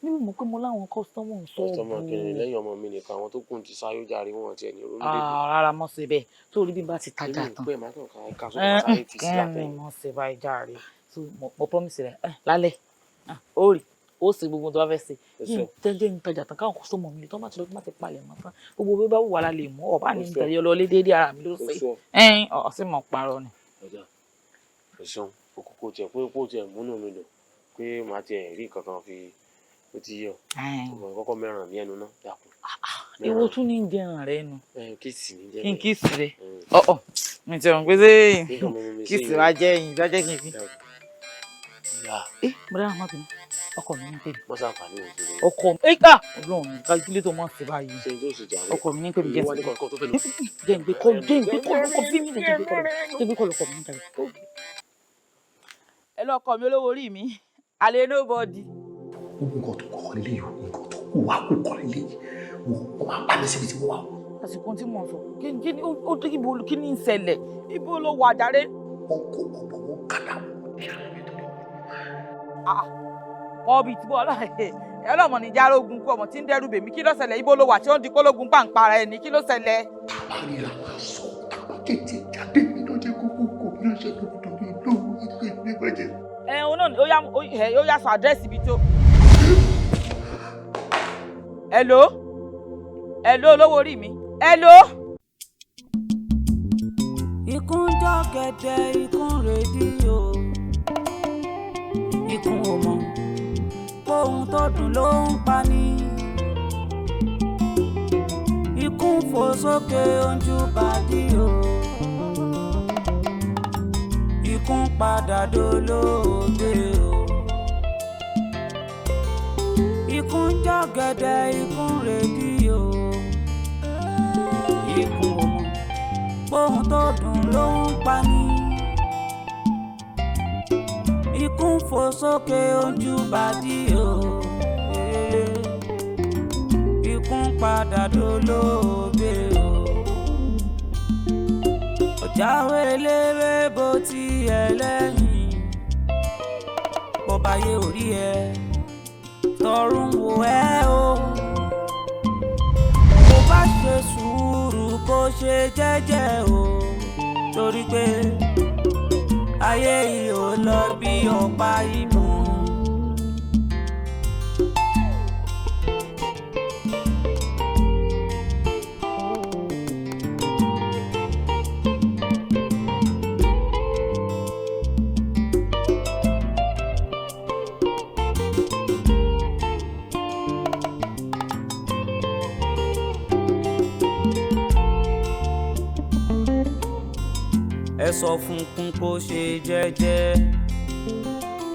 níbi mo pé mo láwọn customer ń sọ customer kìnìún lẹ́yìn ọmọ mi nìkan àwọn tó kùn ti sáyó jàre wọn ti ẹni orílẹ̀-èdè. rárá mọ́ ṣe bẹ́ẹ̀ tó rí bí bá ti tajà tán. pé màá kàn ká sókè máa sáré tì sí kẹ́ni látẹ̀yìn. mọ́ ṣe bá jàre so mo promise rẹ̀ lálẹ́ ó rí ó ṣe gbogbo tó bá fẹ́ ṣe jẹ́jẹ́ ń tajà tán káwọn customer mi tó má ti lọ tó má ti palẹ̀ mọ́ tán gbogbo bí bá wù wá la lè mú ọ̀bá ní ìtẹ̀lẹ́ ọlọ́lé déédéé ara mi ló ṣe ọ̀sìn mọ̀ parọ́ ni. ẹ̀sùn òkùnkùn tiẹ̀ pé kó tiẹ̀ múnú mi dùn pé màá tiẹ̀ rí kankan fi ó ti yọ kọ́kọ́ mẹ́ràn ní ẹnu náà dàpọ̀. ìwọ tún ní jẹran rẹ nu. kìsì ní jẹ́ kí n kìsì rẹ mi ti rò pé ṣé kìsì wa jẹ́ ẹ̀yìn lọ́jọ́ kí n fi. bọ́dá àwọn ọmọbìnrin ọkọ mi ní pèmí. wọ́n ṣàǹfààní òṣèlú. ọkọ mi ọlọ́run ká ilé tó mọ̀ sí báyìí. ṣe tó ṣe jàre. ọkọ mi ní pèmí jẹ́ ìgbé kọ́ lọ́kọ bí mi lè jẹ́ ìgbé kọ́ lọ́kọ mi níta. ẹ lọ́kọ mi olówó orí mi alẹ́ nobody. nǹkan tó kọ́ lé o nǹkan tó kù wá kó kọ́ lé o máa bá mi síbi tí mo wà. àsìkò tí mo sọ kí ni ń ṣẹlẹ̀ ibo ló wà jàre. ọkọ̀ ọ̀bọ̀ wọn kàdà ọbì tí bọ́ọ̀lá ẹlọ́mọ ní járógun kú ọmọ tí ń dẹ́rù bèmí kí ló ṣẹlẹ̀ ibo ló wà tí ó ń di kólógun pàǹpara ẹni kí ló ṣẹlẹ̀. tàbá rí la máa sọ tàbá tètè jáde mi ló jẹ kókó kò ní ọṣẹ tó tó ní lówó ilé ilé bàjẹ́. òun náà ó yá sọ àdírẹ́sì ibi tó. hello olówó orí mi hello. ikú ń jọ gẹ̀dẹ̀ ikú ń rédíò ikú ò mọ̀ ohun tó dùn ló ń pa ní. ikú ń fò sókè ojú bàdí o ikú ń padà dolóògbé o. ikú ń jọ gẹ̀dẹ̀ ikú ń rédíò ikú ò mọ̀ ohun tó dùn ló ń pa ní. ikú ń fò sókè ojú bàdí o ikú ń padà dolóògbé o. ọ̀jáwé eléré bó ti ẹlẹ́yìn bó bá yé orí ẹ tọrùn wò ẹ́ o. bó bá ṣe sùúrù kó ṣe jẹ́jẹ́ o torí pé ayé yìí ò lọ bí ọ̀pá ìbọn. ẹ sọ fún kún kó ṣe jẹ́jẹ́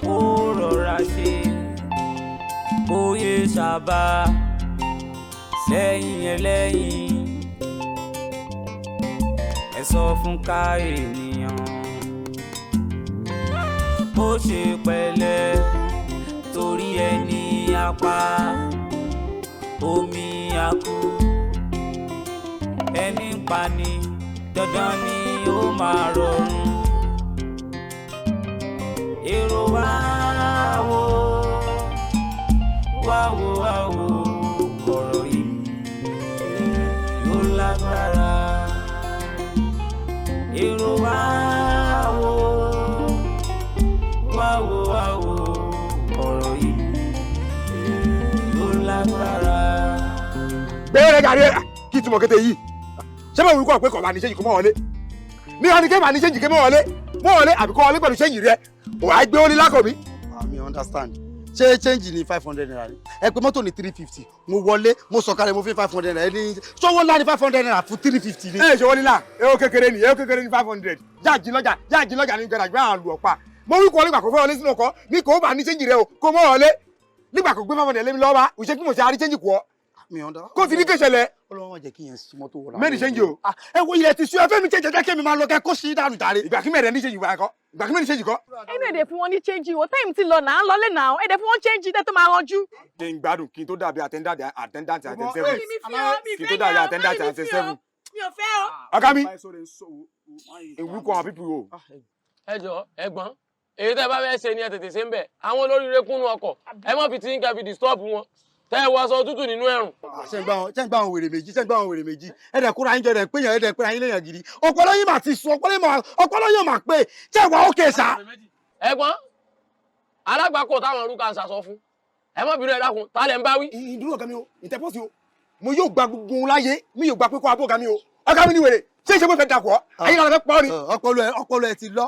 kó rọra ṣe kóyè sábà sẹ́yìn ẹlẹ́yìn. ẹ sọ fún ká ènìyàn kó ṣe pẹ̀lẹ́ torí ẹni apá omi àkú ẹni ń pa ni dandan ni ó máa rọrùn. èrò wá wò ọ̀rọ̀ yìí yóò lágbára. èrò wá wò ọ̀rọ̀ yìí yóò lágbára. bẹ́ẹ̀ gàrí kí tí mo kété yìí ṣé báwo wíkọ́ pé kọ̀ bá ní ṣéǹjì kó mọ́ wọlé ní wọn ni kí màá ní ṣéǹjì kí mọ́ wọlé àbí kọ́ wọlé pẹ̀lú ṣéǹjì rẹ wà á gbé ó ní lákọ̀ mi. àmì understand ṣé ṣéǹjì ní 500 naira ni ẹ pé mọ́tò ní 350 mo wọlé mo sọ̀kalẹ̀ mo fi 500 naira ní ṣọwọ́ ńlá ní 500 naira fún 350 ni. ẹ ṣọwọ́ nílà ẹ ó kékeré ní 500 jáàjì lọ́jà ní gbẹdàgbẹ àwọn àlù ọ̀pá mo wí kọ́ nígbà kó fẹ́ wọlé sínú ọkọ̀ ní kò bá ní ṣéǹjì rẹ o kó mọ́ wọlé nígbà kó gbé 500 lé mi lọ́wọ́ òṣè kí mo ṣe àrí ṣéǹjì kù ọ́ kó ti ní kéṣẹlẹ̀ Ọlọ́run má jẹ́ kí yẹn sí mọ́tò wọlé. mẹ́rin ṣéǹjì o. ẹ wo ilẹ̀ ti sún ẹ fẹ́ mi jẹ́jẹ́ kí mi máa lọ kẹ́ kó sí dànù tàrí. ìgbà kí mẹ́rin ní ṣéǹjì wà kọ́ ìgbà kí mẹ́rin ṣéǹjì kọ́. ẹnu èdè fún wọn ní ṣéǹjì o táìmù ti lọ náà ń lọlé náà èdè fún wọn ṣéǹjì tẹ́ tó máa rọjú. ṣé ń gbádùn kí n tó dàbí attendant àtẹ̀sẹ̀fù kí n tó dàbí attendant àtẹ̀sẹ̀fù. mi ò fẹ́ o. ọ̀gá mi ewu kọ́ àwọn pípù o. ẹ jọ ẹ̀gbọ́n èyí tẹ́ bá fẹ́ ṣe ni ẹ tètè ṣe ń bẹ̀ àwọn olóríire kúnnú ọkọ̀ ẹ mọ̀ fi tí ń kẹ́ fi disturb wọn tẹ́ ẹ wọ aṣọ tútù nínú ẹ̀rùn. ṣé ń gbá àwọn wèrè méjì ẹ̀dẹ̀ kúra yín jọ ẹ̀dẹ̀ péyàn ẹ̀dẹ̀ péyàn yín léyàn gidi ọpọlọ yín mà ti sùn ọpọlọ yín mà pé ṣé ìwà ókè sá. ẹ̀gbọ́n alágbàkọ táwọn orúkọ àṣà sọ fún ẹ mọ̀ bínú ẹ dákun ta lẹ ń bá wí. ìdúró ọ̀gá mi o ìtẹ́pọ̀sí o mo yóò gba gbogbo ohun láyé mi yóò gba pé kó abó ọ̀gá mi o ọ̀gá mi ní wèrè ṣé ìṣe bó fẹ́ dàpọ̀ ayé náà fẹ́ pọ́ ni. ọpọlọ ẹ ti lọ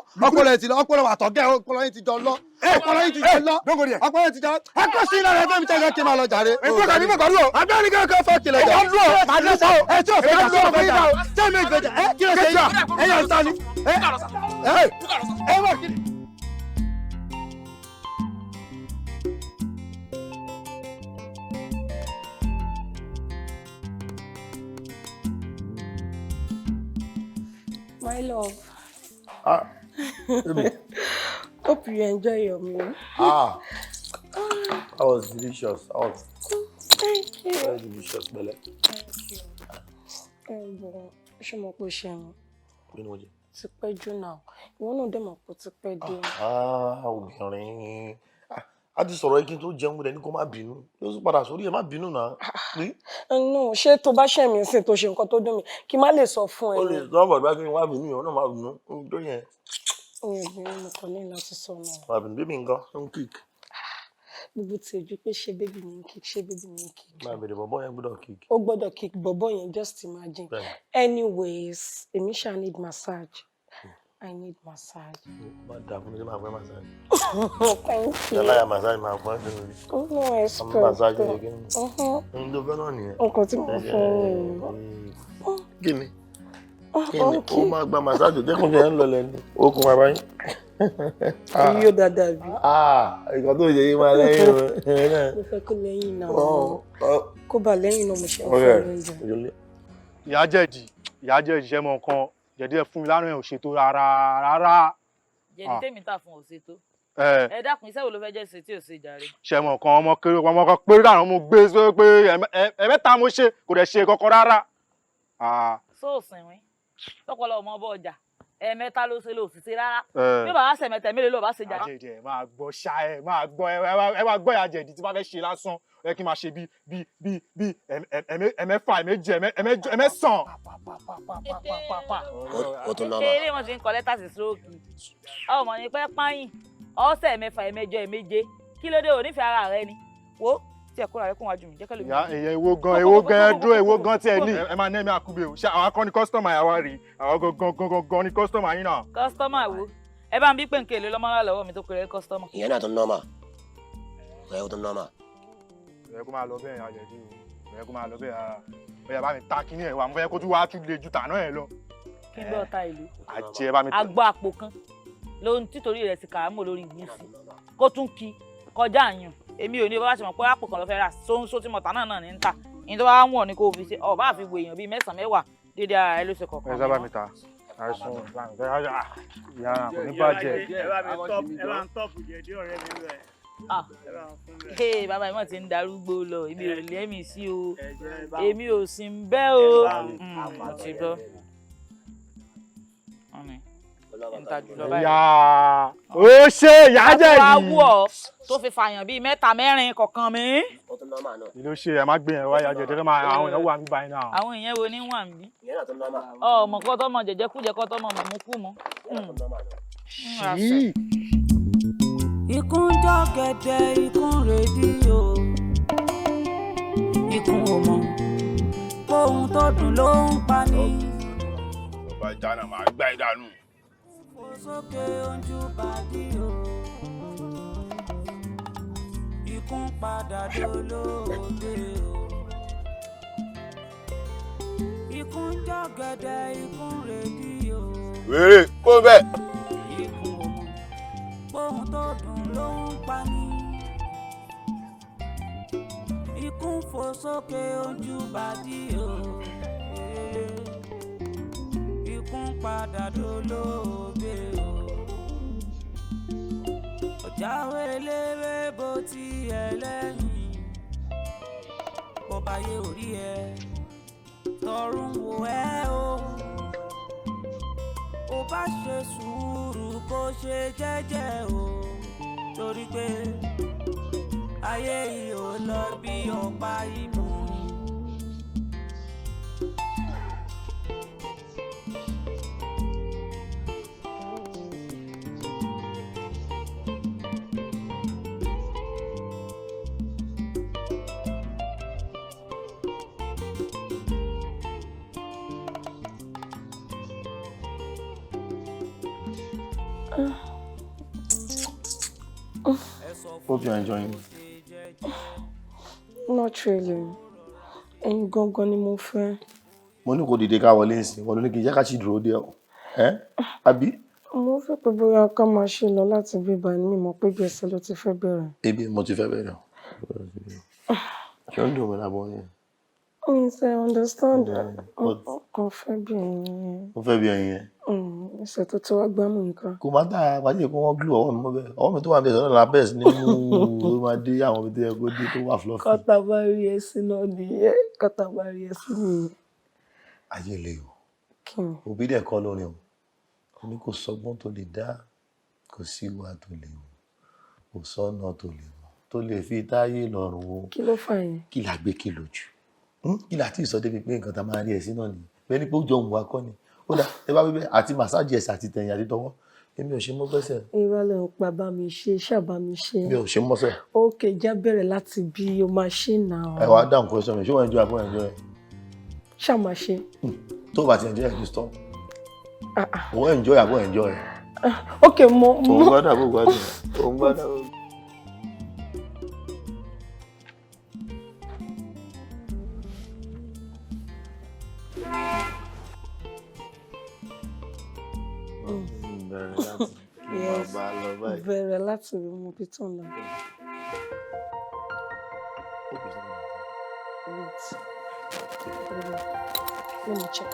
ọpọlọ àtọ̀gẹ́ ọpọlọ yín ti jọ lọ ọpọlọ yín ti jọ lọ ọpọlọ yín ti jọ lọ ẹ kó sí ìlànà ẹgbẹ́ mi tẹ́lẹ̀ kí n máa lọ jàre. ìfúnka ní mọ̀gbọ́n lò. abẹ́rẹ́ kí ló kọ́ fọ́ kìlọ̀ jà. ẹ tí o fẹ́ jà sọ́ọ̀ fẹ́ jà tẹ́ mi fẹ́ jà ẹ kí ló ṣe yín ẹ yàn sá ni. ẹ wà kí. My love. Baby. Hope you enjoy your meal. That was delicious. Thank you. Very delicious, Belle. Thank you. Ṣé mo kò ṣe mọ́? Kí ni mo jẹ? Ti pẹ́ jù náà. Ìwọ náà dẹ̀ mọ̀ pé ti pẹ́ dé. Obìnrin. A ti sọ̀rọ̀ kí n tó jẹun rẹ̀ ní kó má bínú. Yóò tún padà sórí ẹ̀ má bínú náà. No, ṣé tó bá ṣẹ̀ mí sí tó ṣe nǹkan tó dùn mí kí má lè sọ fún ẹ. O lè sọ bàbá kí n wá bínú yẹn, ó náà má bínú. Tó yẹn. Ìbínú mo kàn ní láti sọ náà. Má bínú bébí nǹkan, ó ń kík. Gbogbo ti ojú pé ṣé bébí mi ń kík, ṣé bébí mi ń kík. Má bèrè bọ̀bọ́ yẹn gbọ́dọ̀ kík. Ó gbọ́dọ̀ kík bọ̀bọ́ yẹn, just imagine. Anyways, èmi ṣáà need massage. I need massage. Má dà fún mi ṣe máa fẹ́ massage. Thank you. Ṣé láyà massage máa fún ẹ́ sínú rí? No, I expect. Massage yẹ kí ni? Ohun tó fẹ́ náà nìyẹn. Nǹkan tí mo fẹ́ ni. Kí ni? Ó máa gba massage dẹ́kun jẹ́ ń lọ lẹ́nu. Okùn bàbá yín. Yóò dáadáa bí. Ìkan tó ṣe yín máa lẹ́yìn rẹ̀. Mo fẹ́ kó lẹ́yìn náà. Kó bà lẹ́yìn náà mo ṣe ń fẹ́ oúnjẹ. ìyá jẹ̀dí ṣẹ́ mọ nǹkan jẹ̀dí ẹ̀ fún mi lánàá ẹ̀ ò ṣètò rárá. jẹ̀dí tèmi tà fún òṣètò. ẹ dákun iṣẹ́ wo ló fẹ́ jẹ́ ṣe tí ò ṣe jàre. ṣẹ́ mọ nǹkan ọmọ kan péré dáná mo gbé pé ẹ̀mẹ́ta mo ṣe kò dẹ̀ ṣe kankan rárá. sóòsìn wín tọpọlọ ọmọ ọba ọjà ẹ̀ẹ̀mẹ́ta ló ṣe lò sí ṣe rárá bí bàbá ṣe mẹ́ta mélòó ló bá ṣe jàre. àjẹjẹ máa gbọ́ ṣá ẹ máa gbọ́ ìyá jẹ̀dí tí wọ́n fẹ́ ṣe lásán ẹ kí n máa ṣe bí ẹ̀mẹ́fà ẹ̀mẹ́sàn. Ó tún náà. eré wọn ti ń kọ lẹ́tà sí stroke ọmọ ní pẹ́ páyìn ọ̀sẹ̀ mẹ́fà ẹ̀mẹ́jọ ẹ̀méje kí ló dé ò nífẹ̀ẹ́ ara rẹ ni wo tí ẹ kóra rẹ kó wájú mi jẹ́ kẹ́lẹ́ mi. ìyá èwo gan ẹ dúró èwo gan tí ẹ ní. ẹ máa ní ẹ̀mí àkúbẹ̀ o ṣé àwọn akọni kọ́sítọ́mà yà wá rí àwọn gangan ni kọ́sítọ́mà yín náà. kọ́sítọ́mà wo ẹ bá ń bí pèǹkè lé lọ́mọ rà lọ́wọ́ mi tó kéré kọ́sítọ́mà. Ìyẹn náà tó nọ́mà. Ìyẹn tó nọ́mà. Ẹ kó máa lọ bẹ́ẹ̀ àjẹ̀dí o ẹ kó máa lọ bẹ́ẹ̀ ara ó yá bá mi ta kíní ẹ̀ wá mo fẹ́ kó tún wá tún le ju tàná ẹ̀ lọ. kí n bẹ́ ọ̀tá ìlú. àjẹ́ bá mi ta. àgbọ̀ àpò kan lóhun títorí rẹ̀ sì kàámọ̀ lórí ìgbésí kó tún kí kọjá àyàn èmi ò ní bá ṣe mọ̀ pé àpò kan lọ fẹ́ rà sóńsó tí mọ̀tá náà ní ń tà ní tó bá wọ̀n ni kò fi ṣe ọ̀bá àfi wo èèyàn bíi mẹ́sàn-án mẹ́wàá dédé ara rẹ ló ṣe kọ̀ọ̀kan. ẹ sábà mi ta àìsàn ìyá kò ní bàjẹ́. ẹ bá ń tọ́pù jẹ̀dí ọ̀rẹ́ mi rẹ̀. Bàbá mi ti ń darúgbó lọ èmi ò lẹ́mì sí o èmi ò sì ń bẹ́ o ti bọ́. ó ṣe ìyá jẹ́ yìí. àbúrò àwọ̀ tó fi fàyàn bíi mẹ́ta mẹ́rin kọ̀ọ̀kan mi. ìlú ṣe ẹ má gbé yẹn wáyà jẹjẹ tó máa àwọn èèyàn wà mí báyìí náà. àwọn èèyàn wo ni wà mí. ọmọ kọ́tọ́ mọ jẹjẹ kújẹ kọ́tọ́ mọ mọ̀mú kú mọ́. Ikún jọ̀gẹ̀dẹ̀ ikún rédíò ikún ò mọ̀ ohun tó dùn ló ń pa ní. ọba ìdáná máa gbá ìdánù. Fò sókè ojú bàdí o ikún padà dolóògbé o ikún jọ̀gẹ̀dẹ̀ ikún rédíò. wèrè kó bẹ́ẹ̀. Ikún ò mọ̀ ohun tó dùn ló ń pa ní. Ikún fò sókè ojú bàdí o ikún padà dolóògbé o ọ̀jáwé léwé bó ti ẹlẹ́yìn bó bá yé orí ẹ tọrùn wò ẹ́ o ó bá ṣe sùúrù kó ṣe jẹ́jẹ́ o torí pé ayé yìí ò lọ bí ọ̀pá ìbọn. Hope you're enjoying it. Not really. Ẹ̀yin gangan ni mo fẹ́. Mo ní kó dìde ká wọlé nsìn, wọ́n ní kí jẹ́ ká sì dúró dé ọ. Àbí? Mo fẹ́ pé bóyá ká máa ṣe lọ láti bí ìbànú mi mọ̀ pé gbèsè ló ti fẹ́ bẹ̀rẹ̀. Ebi mo ti fẹ́ bẹ̀rẹ̀. Ṣé ó ń dùn mí lábọ́ yẹn? I understand. Ọkàn fẹ́ bí ẹyin yẹn. Ó fẹ́ bí ẹyin yẹn. Ẹsẹ̀ tó ti wá gbámú nǹkan. Kò má dáa, pàdé kó wọ́n glue ọwọ́ mi mọ́ bẹ́ẹ̀. Ọwọ́ mi tó wà bẹ́ẹ̀ sọ́dọ̀ la bẹ́ẹ̀ sí ní mú ó máa dé àwọn ibi tó yẹ kó dé tó wà fluffy. Kọ́tà bá rí ẹ sí náà nìyẹn. Kọ́tà bá rí ẹ sí nìyẹn. Ayé le o. Kí ni? Òbí dẹ̀ kọ́ lórin o. Ó ní kò sọgbọ́n tó lè dá, kò sí ìwà tó lè wò, kò sọ́nà tó lè mọ̀, tó lè fi táyé lọ́rùn o. Kí ló fà yẹn? Kí la gbé kí lójú? Kí la tí ì sọ débi pé nǹkan tá a máa rí ẹ sí náà nìyẹn. Bẹ́ẹ̀ ni pé ó jọ òun wa kọ́ ni. Ó dà ẹ bá wípé àti màsáàjì ẹsẹ̀ àti tẹ̀yìn àti tọwọ́. Èmi ò ṣe mọ́ gbẹ́sẹ̀. Ìrọ̀lẹ́ ò pa bá mi ṣe, ṣàbá mi ṣe. Mi ò ṣe mọ́sẹ̀. Okay, já bẹ̀rẹ̀ láti bí o máa ṣe náà. Ẹ wá dáhùn question mi, ṣé wọ́n enjoy àbọ̀ enjoy ẹ̀? Ṣá máa ṣe. Tó bá ti enjoy ẹ̀ kí stop. Wọ́n enjoy àbọ̀ enjoy ẹ̀. Okay, mo. Òun gbádùn àbọ̀ gbádùn. Òun gbádùn àbọ̀. Bẹ̀rẹ̀ láti rí mo bí tó ń lọ. Let me check.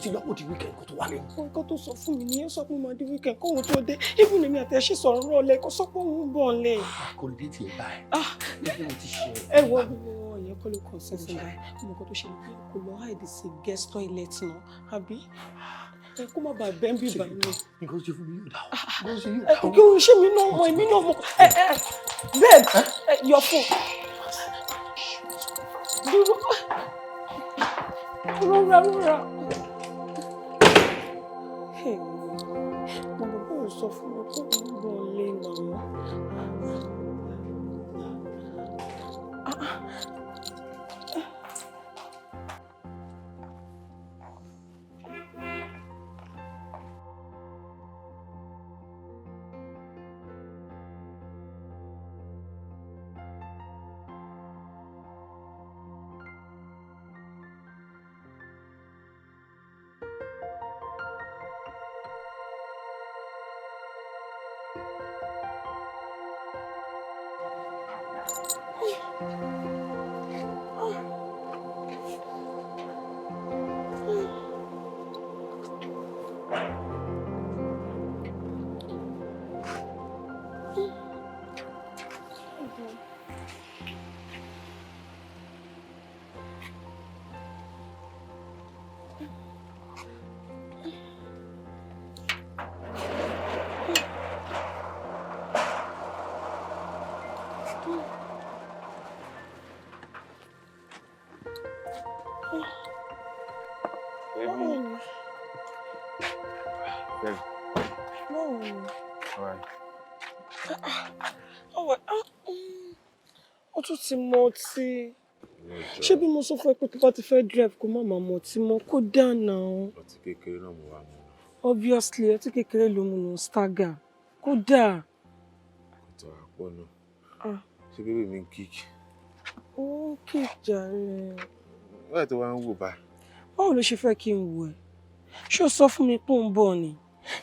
Ti lọ́pọ̀ di weekend kó tó wálé. Nǹkan tó sọ fún mi nìyẹn sọ pé mo máa di weekend kóhun tó dé. Even èmi àti ẹṣin sọ̀rọ̀ rọ̀lẹ́ kó sọ pé òun bọ̀ lẹ̀. Kò lè dé tiẹ̀ báyìí. Níbi mo ti ṣe. Ẹ wo gbogbo ìyẹn kọ́ ló kàn sí fún báyìí. Mo kàn tó ṣe ni pé kò lọ hide sí guest toilet náà, àbí? Ẹ kó má bàa bẹ́ẹ̀ bí bàá mi. Nǹkan tó ṣe fún mi yóò dà o. Kí o ṣe mí náà mọ èmi náà mọ. Babe, your phone. Dúró. Rọra. Mo bàbá ò sọ fún mi kó ń bọ̀ lé màmá. Ó tún ti mọ ọtí. Ṣé bí mo sọ fún ẹ pé tó bá ti fẹ́ drive kó má máa mọ ọtí mọ́ kó dáná. Ọtí kékeré náà mo wà mọ́. Obviously ọtí kékeré ló mú un stagger. Kó dáa. Kò tó àpọ̀ náà. Ṣé bébè mi ń kíkì? Ó ń kíkì jàre. Báyìí tó wá ń wò báyìí. Báwo ló ṣe fẹ́ kí n wò ẹ́? Ṣé o sọ fún mi pé ó ń bọ̀ ni?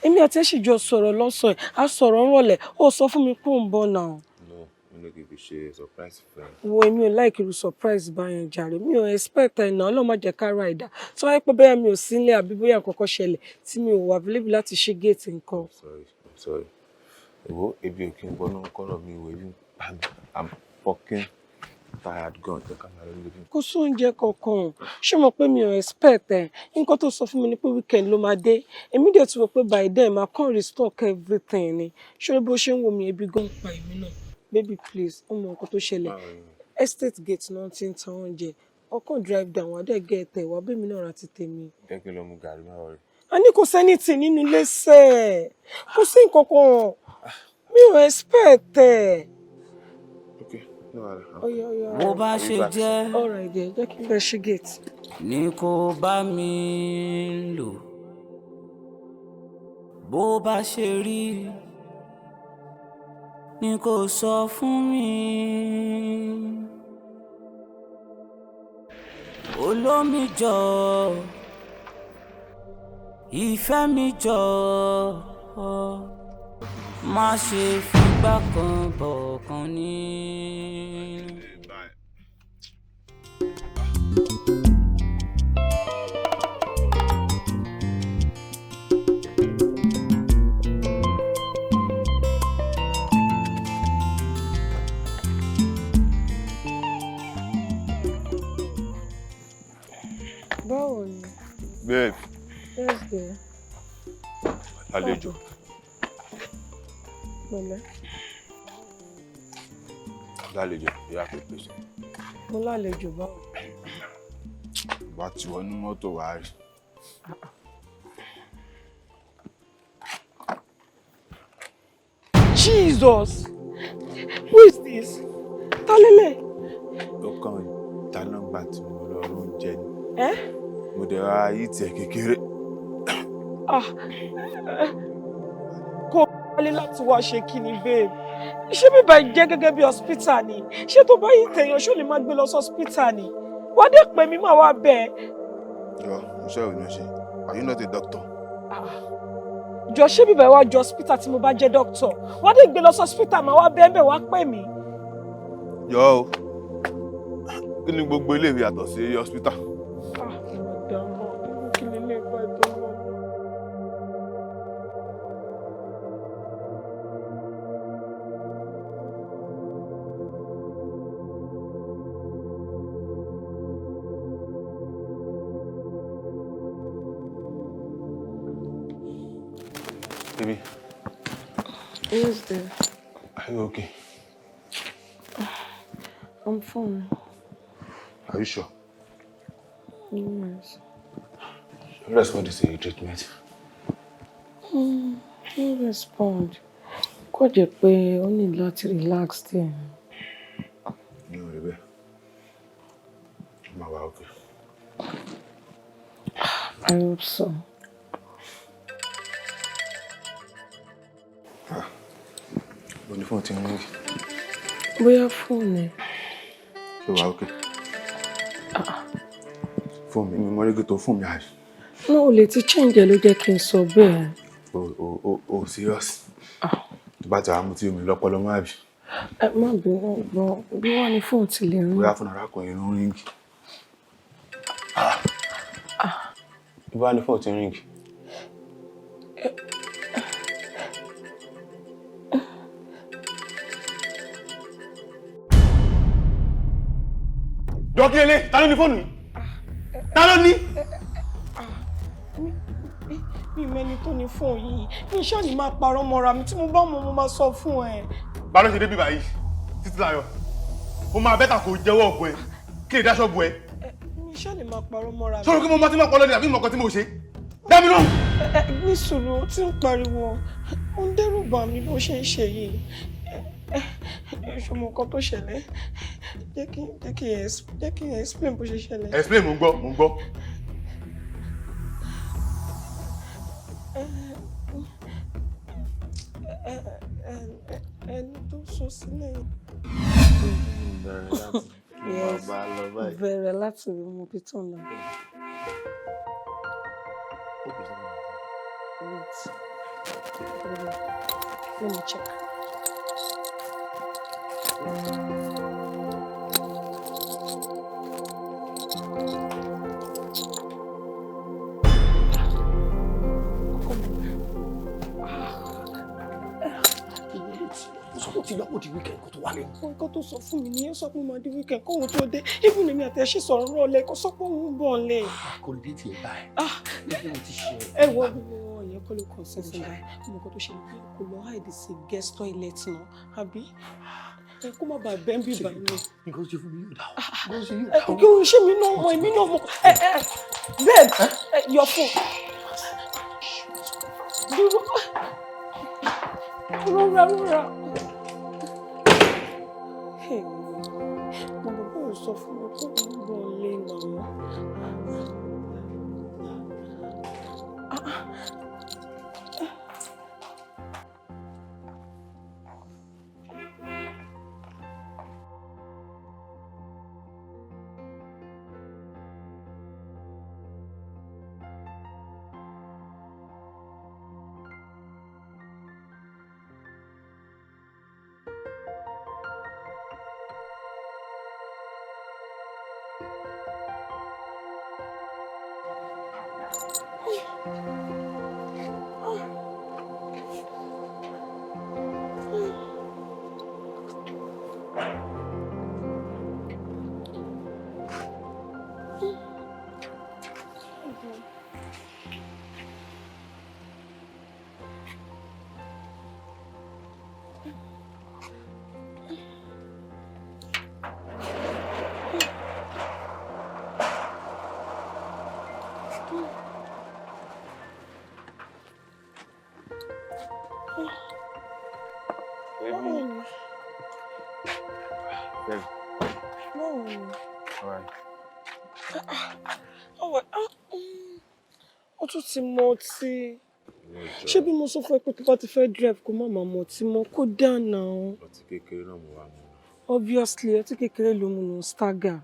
Èmi àti ẹ̀ sì jọ sọ̀rọ̀ lọ́sàn-án, a sọ̀rọ̀ rọ̀lẹ́, ó sọ fún mi pé ó ń bọ̀ náà. No, mi ló kì í fi ṣe surprise friend. Wo èmi ò like irú surprise báyẹn jàre. Mi ò expect ẹ̀ náà, Ọlọ́run má jẹ́ ká ra ìdá. Tó wáyé pé bóyá mi ò sí nílé àbí bóyá nǹkan kan ṣẹlẹ̀ tí mi ò wà available láti ṣí gate nǹkan. I'm sorry. Wo ebi ò kí n gbọ́ná kọ́rọ̀ mi ìwé bí I'm fucking tired gan. Kò sí oúnjẹ kankan. Ṣé mo pé mi ò expect ẹ̀? Nǹkan tó sọ fún mi ni pé weekend ló máa dé. Èmi dẹ̀ tún rò pé by then máa kàn restock everything ni. Ṣé bó ṣe ń wo mi ebi gan pa èmi náà? Baby please, ó mọ nǹkan tó ṣẹlẹ̀. Estate gate náà ti ń ta oúnjẹ. Ọkàn drive down wá dẹ̀ get ẹ̀ wá bẹ́ẹ̀ mi náà ra ti tèmi. Jẹ́ kí n lọ mu gàrí máa wọlé. A ní kò sẹ́ni tì nínú ilé sẹ́ẹ̀. Kò sí nǹkan kan. Mi ò expect ẹ̀. Bó bá ṣe jẹ́. All right there, jẹ́ kí n fẹ́ ṣí gate. Ní kò bá mi lò. Bó bá ṣe rí. Ní kò sọ fún mi. Olómi jọ. Ìfẹ́ mi jọ. Má ṣe fìgbà kan bọ̀kan ní. Báwo ni? Babe. Yes, dear. Àlejò. Pẹ̀lẹ́. Lálejò, ìyá kò pèsè. Mo lálejò báwo? Bá ti wọnú mọ́tò wá rí. Jesus! Who is this? Talele. Ó kàn dáná gbà tí mo lọ oúnjẹ ni. Eh? Mo dẹ̀ ra yìí tiẹ̀ kékeré. Kò wálé láti wá ṣe kíni babe. Ṣé bíbá jẹ́ gẹ́gẹ́ bí hospital ni? Ṣé tó bá yìí tẹ̀yàn ṣó lè máa gbé lọ sí hospital ni? Wá dé pè mí máa wá bẹ́ẹ̀. Jọ, iṣẹ́ ò ní ṣe. Are you not a doctor? Jọ ṣé bíbá wá jọ hospital tí mo bá jẹ́ doctor? Wá dé gbé lọ sí hospital máa wá bẹ́ẹ̀ wá pè mí. Jọ o, kí ni gbogbo ilé ìwé yàtọ̀ sí hospital? Kí ni ilé ìgbà ìtọ́jú? Baby. Yes, dear. Are you okay? I'm fine. Are you sure? Yes. Respond to your treatment. Don't respond. Kò jẹ́ pé ó ní láti relax there. No, baby. I'm okay. I hope so. When the phone ti ring. Bóyá fóònù ẹ̀. Ṣé wà okay? Phone mi mo rí tó phone mi àì. No, o lè ti change ẹ̀ ló jẹ́ kí n sọ bẹ́ẹ̀. Oh, serious. Tó bá ti wá mú tí omi lọ́pọlọ máa bì. Ẹ má bínú gbọ́, bí wọ́n ní fóònù ti lè rún. Bóyá fún arákùnrin ló ń ring. Bí wọ́n ní fóònù ti ring. Dọ́kílélé, ta ló ní fóònù yìí? Ta ló ní? Mi mẹ́ni tó ní fóònù yìí. Mi ṣáà ní máa parọ́ mọ́ra mi tí mo bá mọ̀ mo máa sọ fún ẹ. Bá ló ṣe débi báyìí, títí láyọ̀. Ó máa bẹ́tà kó jẹ́wọ́ ọ̀gbọ́n ẹ, kí lè dá ṣọ́ọ̀bù ẹ. Mi ṣáà ní máa parọ́ mọ́ra mi. Sọ̀rọ̀ kí mo máa ti máa pọ̀ lọ́dẹ àbí ìmọ̀kan tí mo ṣe. Dá mi lóhùn. Ní sùúrù, ó ti ń pariwo. Ó ń dẹ́rù bà mí bó ṣe ń ṣe yìí. Ṣọmọ kan tó ṣẹlẹ̀. Jẹ́ kí n explain bó ṣe ṣẹlẹ̀. Explain, mo ń gbọ́. Ẹni tó sọ sílẹ̀. Bẹ̀rẹ̀ láti rí mo bí tán náà. Wait. Let me check. Ó ti lọ́pọ̀ di weekend kó tó wálé. Nǹkan tó sọ fún mi nìyẹn, sọ pé máa di weekend kóhun tó dé. Even èmi àti ẹ ṣì sọ̀rọ̀ rọ̀lẹ́ kó sọ pé òun ń bọ̀ lẹ̀. Kò lè dé tiẹ̀ báyìí. Níbi mo ti ṣe ẹ wo ìyẹn kọ́ ló kàn sí fún báyìí. Nǹkan tó ṣe ni pé kò lọ hide sí guest toilet náà, àbí? Ẹ kó má bàa bẹ́ẹ̀ bí bàá mi. Nǹkan tó ṣe fún mi yóò dà o. Nǹkan tó ṣe yóò dà o. Kí o ṣe mí náà mọ èmi náà mọ. Babe, your phone. Rọra. Mo bàbá ò sọ fún mi pé òun ń bọ̀ lé náà. Ó tún ti mọ ọtí. Ṣé bí mo sọ fún ẹ pé tó bá ti fẹ́ drive kó má máa mọ ọtí mọ́ kó dáná. Ọtí kékeré náà mo wá mú. Obviously ọtí kékeré ló mú un stagger.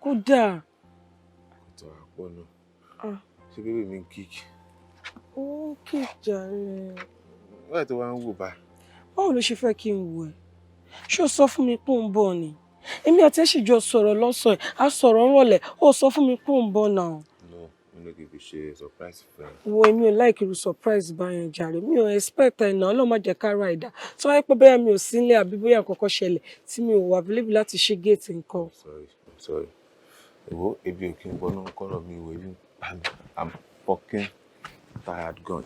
Kó dáa. Kò tó àpọ̀ náà. Ṣé bébí mi ń kíkì? Ó ń kíkì jàre. Báyìí tó wá ń wò báyìí. Báwo ló ṣe fẹ́ kí n wò ẹ́? Ṣé o sọ fún mi pé ó ń bọ̀ ni? Èmi àti ẹ sì jọ sọ̀rọ̀ lọ́sàn-án, a sọ̀rọ̀ ńrọ̀lẹ́, ó sọ fún mi pé ó ń bọ̀ náà. No, kì í ṣe surprise friend. Wo èmi ò like irú surprise báyẹn jàre. Mi ò expect ẹ̀ náà, Ọlọ́run má jẹ́ ká ra ìdá. Tí wọ́n yẹ pé bẹ́ẹ̀ mi ò sí nílé àbí bóyá nǹkan kan ṣẹlẹ̀ tí mi ò wà available láti ṣí gate nǹkan. I'm sorry. Èwo ebi ò kí n gbọ́ná kọ́rọ̀ mi ìwé bí I'm fucking tired gan.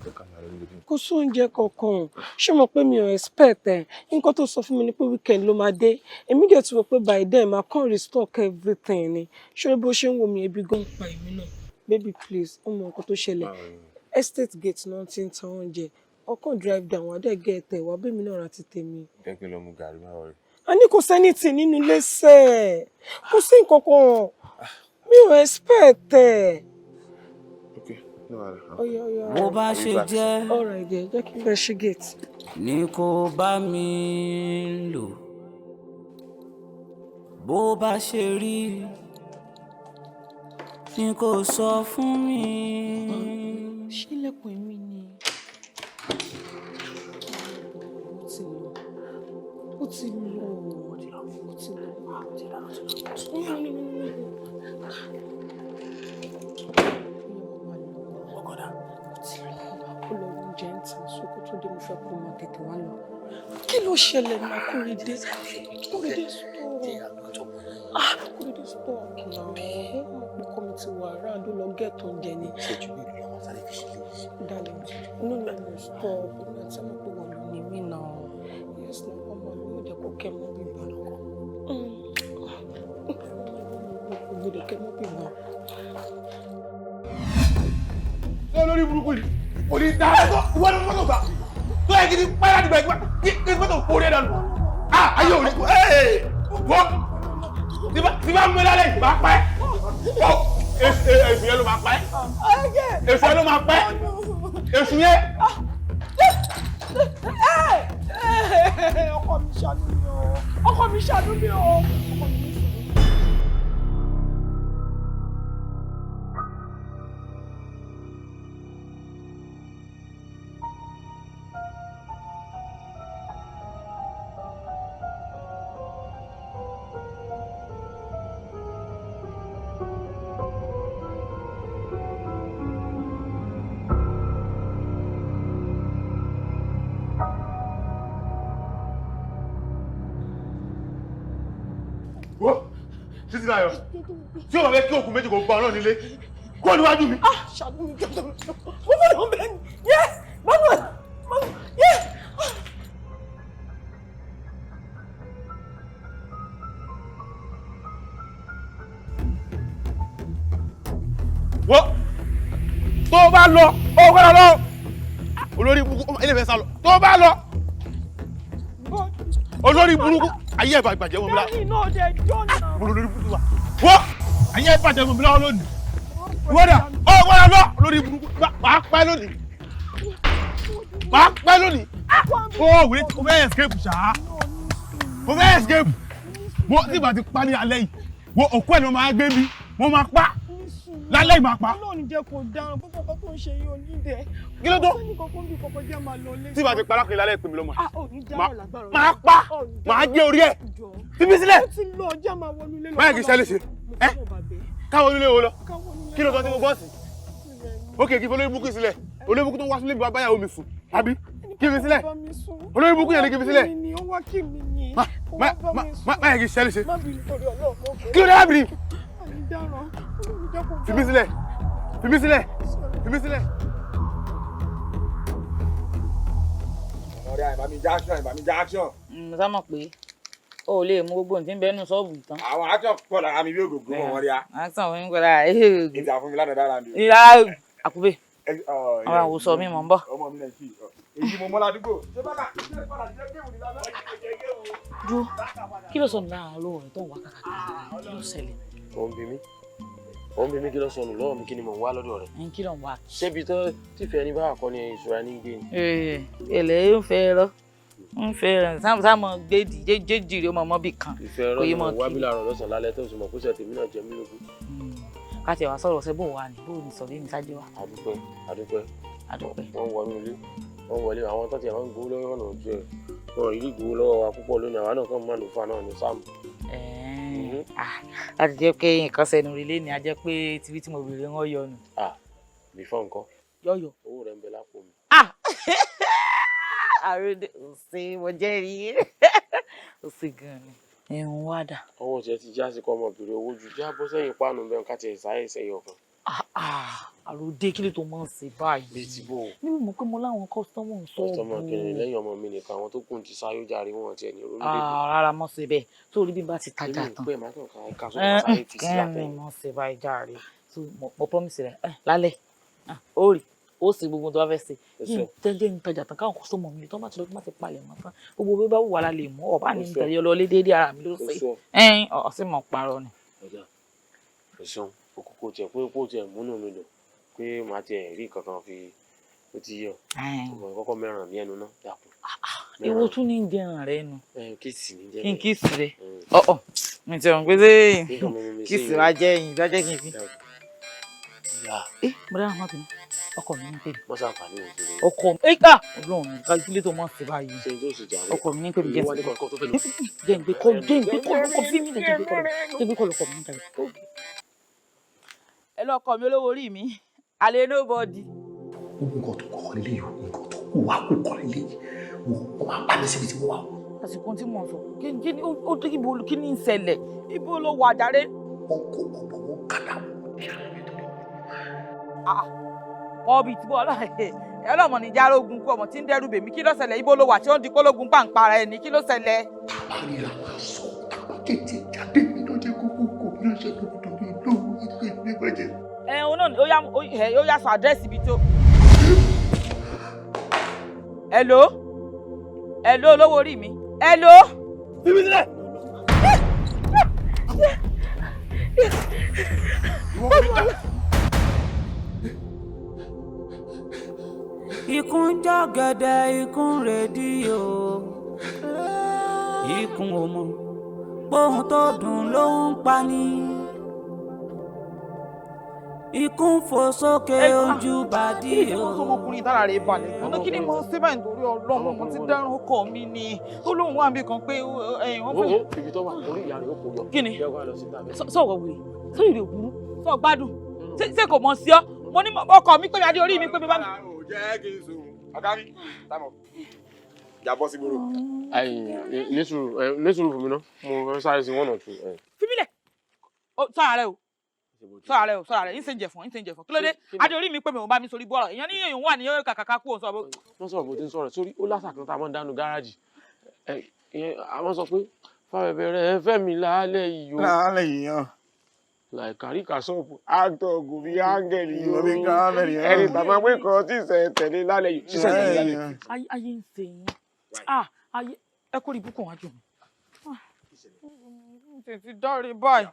Kò sí oúnjẹ kankan. Ṣé mo pé mi ò expect ẹ̀? Nǹkan tó sọ fún mi ni pé weekend ló máa dé. Èmi dẹ̀ ti rò pé by then máa kàn restock everything ni. Ṣé bó ṣe ń wo mi ebi gan pa èmi náà? Baby please, ó mọ nǹkan tó ṣẹlẹ̀. Estate gate náà ti ń ta oúnjẹ. Ọkàn drive down wá dẹ̀ gẹ̀ ẹ̀tẹ̀ wá bẹ́ẹ̀ mi náà ra ti tèmi. Jẹ́ kí n lọ mu gàrí máa wọlé. A ní kò sẹ́ni tì nínú ilé sẹ́ẹ̀. Kò sí nǹkan kan. Mi ò expect ẹ̀. Bó bá ṣe jẹ́. Ọ̀rọ̀ ẹ̀jẹ̀ jẹ́ kí n bẹ ṣí gate. Ní kò bá mi lò. Bó bá ṣe rí. Ní kò sọ fún mi. Ṣílẹ̀kùn èmi ni. Ó ti lọ. Kí ló ṣẹlẹ̀ náà Kóredé? Kóredé stop. Kóredé stop náà. Ọkọ mi ti wà around lọ get oúnjẹ ni. Ṣèjú mi ìlú lọ́wọ́ sáré fi ṣe léyìí. Darling, no stop. Èmi àti ọmọ pé wọ́n lò ní mí náà. Yes, no, ọmọ mi ò jẹ́ kó kẹ́ mọ́ bí ìgbà náà. Mo lè kẹ́ mọ́ bí ìgbà. Ṣé olórí burúkú yìí? Kò ní dáa tó ìwọ ni fọ́tò gbà. Tó yẹ kí ni pẹ́lá dìgbà ìgbà kí fọ́tò kó rí ẹ̀ dànù. Ayé ò ní kú. Wọ́n tí bá mú ẹ lálẹ́ yìí máa pa ẹ́. Èsù yẹn ló máa pa ẹ́. Èsù yẹn ló máa pa ẹ́. Èsù yẹn. Ọkọ mi ṣàánú mi o. Ọkọ mi ṣàánú mi o. sí láyọ̀ tí o bá fẹ́ kí òkú méjì kò gbọ́ ọ̀nà nílé kó níwájú mi. ṣàánú mi jẹ́ mo fẹ́ lọ bẹ́ẹ̀ ni yẹ́ mama yẹ́. wọ́n tó bá lọ ó gbọ́dọ̀ lọ olórí burúkú ilé ìfẹ́ sá lọ tó bá lọ olórí burúkú ayé ẹ̀ bàjẹ́ wọn bí la olórí burúkú wa wọ́n ayé ẹ̀ bàjẹ́ wọn bí la lónìí wọ́dà ó gbọ́dọ̀ lọ olórí burúkú máa pẹ́ lónìí ó wílé o fẹ́ escape ṣáá o fẹ́ escape mo tí ìgbà ti pa ní alẹ́ yìí wo òkú ẹ̀ ni mo máa gbé mi mo máa pa lálẹ́ ìgbà pa. Ọlọ́run jẹ́ kó dáhùn gbogbo nǹkan tó ń ṣe yìí ò ní dẹ̀. Kí ló tó? Sẹ́ni kankan bí kọ̀kọ́ jẹ́ máa lọ lé. Tí ìbá ti pa alákùnrin lálẹ́ ìpè mi lọ́mọ. Ò ní dáhùn lágbára. Máa pa máa gé orí ẹ̀. Fífi sílẹ̀. Ó ti lọ jẹ́ máa wọnú ilé lọ. Báyìí kì í ṣẹlẹ̀ ṣe. Ẹ́ káwọn onílé wo lọ? Kí ló sọ tí mo bọ́ sí? Ókè kí olórí búkú sílẹ̀. Olórí búkú tó ń wá sílé bá báyàwó mi sùn. Àbí? Kí fi sílẹ̀. Olórí búkú yẹn ni kí fi sílẹ̀. Báyìí kì í ṣẹlẹ̀ ṣe. Kí ló dé lábìrì? Fífi sílẹ̀. Fimi sílẹ̀. Ọ̀rẹ́ àìbámi já action. Mo sá mọ̀ pé o ò lè mú gbogbo nǹkan bẹ́ẹ̀ nù ṣọ́ọ̀bù tán. Àwọn action pọ̀ lára mi bí ògògó wọn rí a. Action wọn ń gbọ́dọ̀ Ìjà fún mi lánàá dára mi. ìyá àkùbé àwọn àwòsàn mi mọ̀ ń bọ̀. Ọmọ mi náà kì í èyí mo mọ́ ládùúgbò. Ṣé bá kà ṣe padà jẹ́ géèmù ní lálẹ́? Dúró kí ló sọnù láàárọ̀ lọ́wọ́ rẹ̀ tó ń wá kàkàkiri kí ló ṣẹlẹ̀? Òun bí mi kí ló sọnù lọ́wọ́ mi kí ni mò ń wá lọ́dọ̀ rẹ̀. Kí ló ń wá? Ṣébi tó tìfẹ́ ní báwa kọ́ ni ìṣúra ní gbé ni. Èlé ń fẹ́ rọ́ sáàmù gbé jẹjìrì ọmọ ọmọ bì kan. Ìfẹ́ rọ́ ni mo wá bí làárọ̀ lọ́sàn-án lálẹ́ tó sì mọ̀ kó ṣe tèmi náà jẹ mí lógún. Ká tiẹ̀ wá sọ̀rọ̀ ṣẹ́ bò wá ní bò ní sọ̀rọ̀ ní sáájú wa. Adúpẹ́. Wọ́n wọnú ilé wọ́n wọlé àwọn tó ti àwọn gbowó lọ́wọ́ ọ̀nà ojú ẹ̀ wọ́n rí gbowó lọ́wọ́ wa púpọ̀ lónìí àwa náà kàn máa lò fún àná ní sáàmù. Láti jẹ́ pé nǹkan sẹ́nu rí lé ní a jẹ́ pé tìbí tí mo bèrè wọ́n yọ nù. Bífọ́ nǹkan. Yọ̀yọ̀. Owó rẹ̀ ń bẹ lápò mi. Àròdé òsè mo jẹ́rìí òsè gan-an ni. Ẹ̀hún wá dà. Ọwọ́ tiẹ̀ ti já sí kọ́ ọmọbìnrin owó ju já bọ́ sẹ́yìn páànù bẹ́ẹ̀ ká tiẹ̀ sáyé ìṣẹ́yìn ọ̀kan. Àròdé kí ló tó máa ń ṣe báyìí? Bíi ti bò. Níbi mọ̀ pé mo láwọn kọ́sítọ́mù ń sọ ọ́. Kọ́sítọ́mù kìnìún lẹ́yìn ọmọ mi nìkan àwọn tó kùn ti sáyó jàre wọn tiẹ̀ ní orí rárá mọ̀ ṣe bẹ́ẹ̀ torí bí bá ti tajà tán. Kẹ́mi mọ̀ ṣe báyìí jàre. Mo promise rẹ̀ lálẹ́ ó sì gbogbo tó bá fẹ́ ṣe jẹ́jẹ́ ń tajà tán káwọn kọ́sítọ́mù mi tó má ti lọ tó má ti palẹ̀ mọ́ tán gbogbo bí bá wù wá la lè mú ọ̀bá ní tẹ̀lé ọlọ́lé déédéé ara mi ló ṣe ọ̀sìn mọ̀ parọ́ ni. Ẹ̀sùn òkùnkùn tiẹ̀ pé kó tiẹ̀ múnú mi lò pé màá tiẹ̀ rí kankan fi ó ti yọ ọmọ ìkọ́kọ́ mẹ́ràn mi ẹnu náà dàpọ̀. Ìwọ tún ní jẹran rẹ nu. Kíìsì ní jẹ́ kí n kíìsì rẹ mi ti rò pé ṣé kíìsì wa jẹ́ ẹ̀yìn bá jẹ́ kí n fi. Mo dáhùn má bínú ọkọ mi ní pè mí. Wọ́n ṣàǹfààní òṣèré. Ọkọ mi Ọlọ́run kálífílẹ̀ tó máa ń ṣe báyìí. Ṣé n tó ṣe jàre? Ọkọ mi ní pè mí jẹ́ ń gbé kọ́ lọ́kọ sí mi jẹ́ ń gbé kọ́ lọ́kọ mi níta. Ẹ lọ́kọ mi olówó orí mi alẹ́ nobody. Nǹkan tó kọ́ lé o nǹkan tó kù wá kó kọ́ lé wọ́n máa pa mí síbi tí mo wà. Àsìkò tí mo sọ kí ni ń ṣẹlẹ̀ ibo ló wà jàre. Wọ́n kó ọ̀pọ̀ wọn kàdà ọbì tí bọ́ọ̀lá ẹlọ́mọ ní járógun kú ọmọ tí ń dẹ́rù bèmí kí ló ṣẹlẹ̀ ibo ló wà tí ó ń di kólógun pàǹpara ẹ̀ ní kí ló ṣẹlẹ̀. Tàbá ríra máa sọ tàbá tètè jáde mi ló jẹ́ kókó kò ní ọ̀sẹ̀ tó kù torí lówó ilé ilé bàjẹ́. Òun náà ó yá sọ àdírẹ́sì ibi tó. Hello olówó orí mi. Hello. Bíbí sílẹ̀. Ikún jọ̀gẹ̀dẹ̀ ikún rédíò ikún ọmọ pohùn tó dùn ló ń pani ikún fò sókè ojú bàdí o. Kí ni ọmọkùnrin tára rẹ̀ balẹ̀ kan kí ni mo ṣe báyìí nítorí Ọlọ́run mo ti dáràn ọkọ mi ni ó lóun wà níbi kan pé wọ́n fẹ́. Ibi tó wà orí ìyá rẹ̀ ó kò yọ. Kí ni sọ̀rọ̀ wèrè sórí rẹ̀ ògúrú sọ gbádùn ṣé kò mọ̀ sí ọ mo ní ọkọ mi pé adé orí mi pé mi bá mi. Jẹ́ kí n sùn ọ̀gá mi táwọn jàbọ́ sí gbòòrò. Ní sùúrù fún mi ná mo fẹ́ sáré sí one or two. Fi mí lẹ̀ Sọ́ra rẹ o. Yín ṣe ń jẹ fún. Kí ló dé? Adé orí mi pé mi ò bá mi sórí bọ́ọ̀rọ̀. Èèyàn ní èèyàn wà ní kàkàkà kú òun sọ. Wọ́n sọ̀rọ̀ bó ti ń sọ̀rọ̀ sórí ó lásà kan tá a máa ń dánú gáràjì. Àwọn sọ pé fàbẹ̀bẹ̀rẹ̀ fẹ́ mi lálẹ́ yìí o. Lálẹ́ yìí yan. Àríkà sọ́ọ̀pù àtọ̀gùn bíi áńgẹ̀lì yìí. Ẹni tàbí pé kan tí ìṣẹ̀ tẹ̀lé lálẹ́ yìí. Ayé ń ṣe yín. Ayé ẹ kórìí búkọ̀ wájú mi. Tètè dáre báyìí.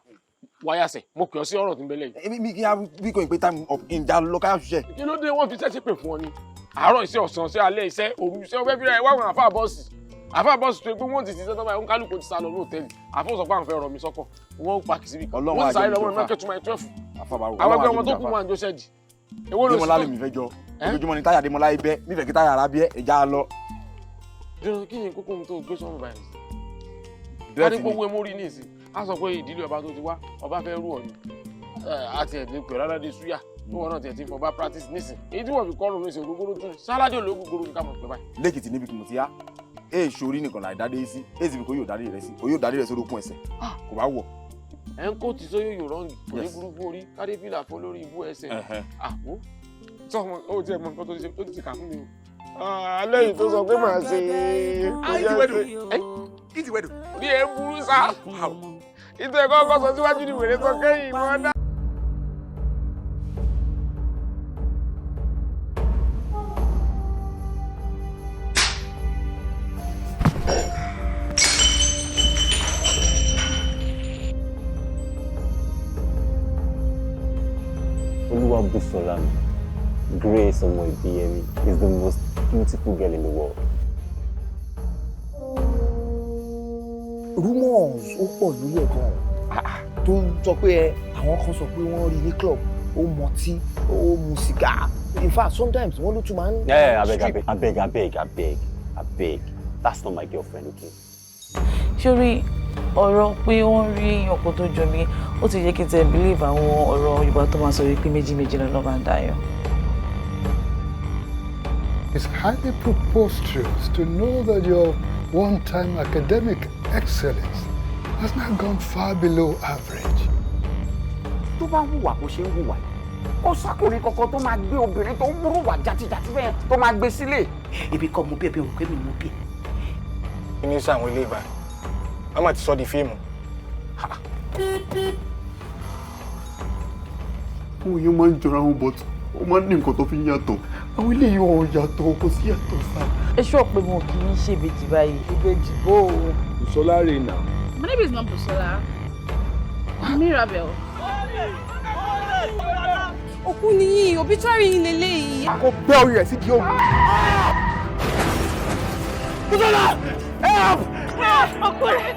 Wáyàsẹ̀ mo kì ọ́ sí ọ̀rọ̀ tó ń bẹ lẹ́yìn. Mi kí bí kò pé time of ìjà lọ ká ṣiṣẹ́. Kí ló dé wọ́n fi iṣẹ́ ṣépè fún ọ ni? Àárọ̀ iṣẹ́ ọ̀sán iṣẹ́ alẹ́ iṣẹ́ òru iṣẹ́ ọ̀fẹ́ fi rẹ̀ wá àwọn àfáà bọ́ọ̀sì tó pé wọ́n ti ṣiṣẹ́ tọ́ba ẹ̀hún kálukú ti sá lọ ní hòtẹ́ẹ̀lì àfọwọ́ sọ pé àwọn fẹ́ rọ mi sọ́kọ̀ wọ́n pàkì síbi kan wọ́n ti sáré lọ́wọ́ ní market to my 12. àwọn ẹgbẹ́ ọmọ tó kú wọn àjọ ṣẹ́ẹ̀dì. Démọ́lá lèmi fẹ́ jọ ojoojúmọ́ ni táyà Démọ́lá ibẹ̀ nífẹ̀ẹ́ kí táyà ara bí ẹja lọ. Kí ni kókó mi tó gbé sọ́run báyìí? Kárí gbogbo emo rí ní ìsìn á sọ pé ìdílé ọba tó ti wá ọba fẹ́ rú ọ ni àti ẹ̀dín pẹ̀lú aládé súyà tí wọn náà tiẹ̀ ti fọba practice nísìn èyí tí wọ́n fi kọ́rùn-ún ní ìsìn ògógóró tún sáládé olóògógóró ní ká mọ̀ pé báyìí. Lẹ́kìtì níbi kí mo ti yá sori nìkan láì dádé sí sì fi kó yóò dádé rẹ sí o yóò dádé rẹ sórókùn ẹsẹ̀ kò bá wọ̀. Ẹ ń kó ti sóyè yóò rọ́ǹgì kò ní burúkú orí kárí fìlà fún lórí ibú ẹsẹ̀. Àwọ̀ sọ́mọ ó tiẹ̀ mọ nǹkan tó ti kà fún mi o. Alẹ́ yìí tó sọ pé màá ṣe ìtìwẹ́dù ní ẹ burú sá. Ìtọ́ ẹ̀kọ́ ọkọ̀ sọ síwájú ni wèrè sọ kẹ́yìn mọ́ dá. Busolami, Grace Omoibiyemi is the most beautiful girl in the world. Rumors ó pọ̀ lórí ẹ̀kọ́ tó ń sọ pé àwọn kan sọ pé wọ́n rí ní club ó mọtí ó mu sìgá. In fact, sometimes wọ́n ló tún máa ń. Abeg. That's not my girlfriend, okay? Ṣorí ọ̀rọ̀ pé wọ́n rí ọkọ tó jọ mí ó ti yẹ kí n tẹ̀ believe àwọn ọ̀rọ̀ Yorùbá tó máa sọ wípé méjì lọ́ọ́ máa ń dayọ̀. It's highly preposterous to know that your one-time academic excellence has now gone far below average. Tó bá hùwà bó ṣe ń hùwà ó sákòrin kankan tó máa gbé obìnrin tó ń múrù wà játijàti bẹ́ẹ̀ tó máa gbé sílé. Ibi kan mo bí ẹbí òun kémi mo bí. Inú sí àwọn ilé ìbá wọ́n máa ti sọ di fíìmù. Àwọn èèyàn máa ń jọra wọn but ó máa ń ní nǹkan tó fi ń yàtọ̀. Àwọn eléyìí wọn ò yàtọ̀ kò sí yàtọ̀ sá. Ẹ ṣọ́ pé mo kì í ṣe ìbejì báyìí. Ìbejì bó o. Busola rè nà. My name is not Busola. Mirabel. Òkú nìyí, obituary yìí lélẹ́yìí. Kò bẹ́ orí rẹ̀ sí di òun. Busola! Help! Ọkùnrin!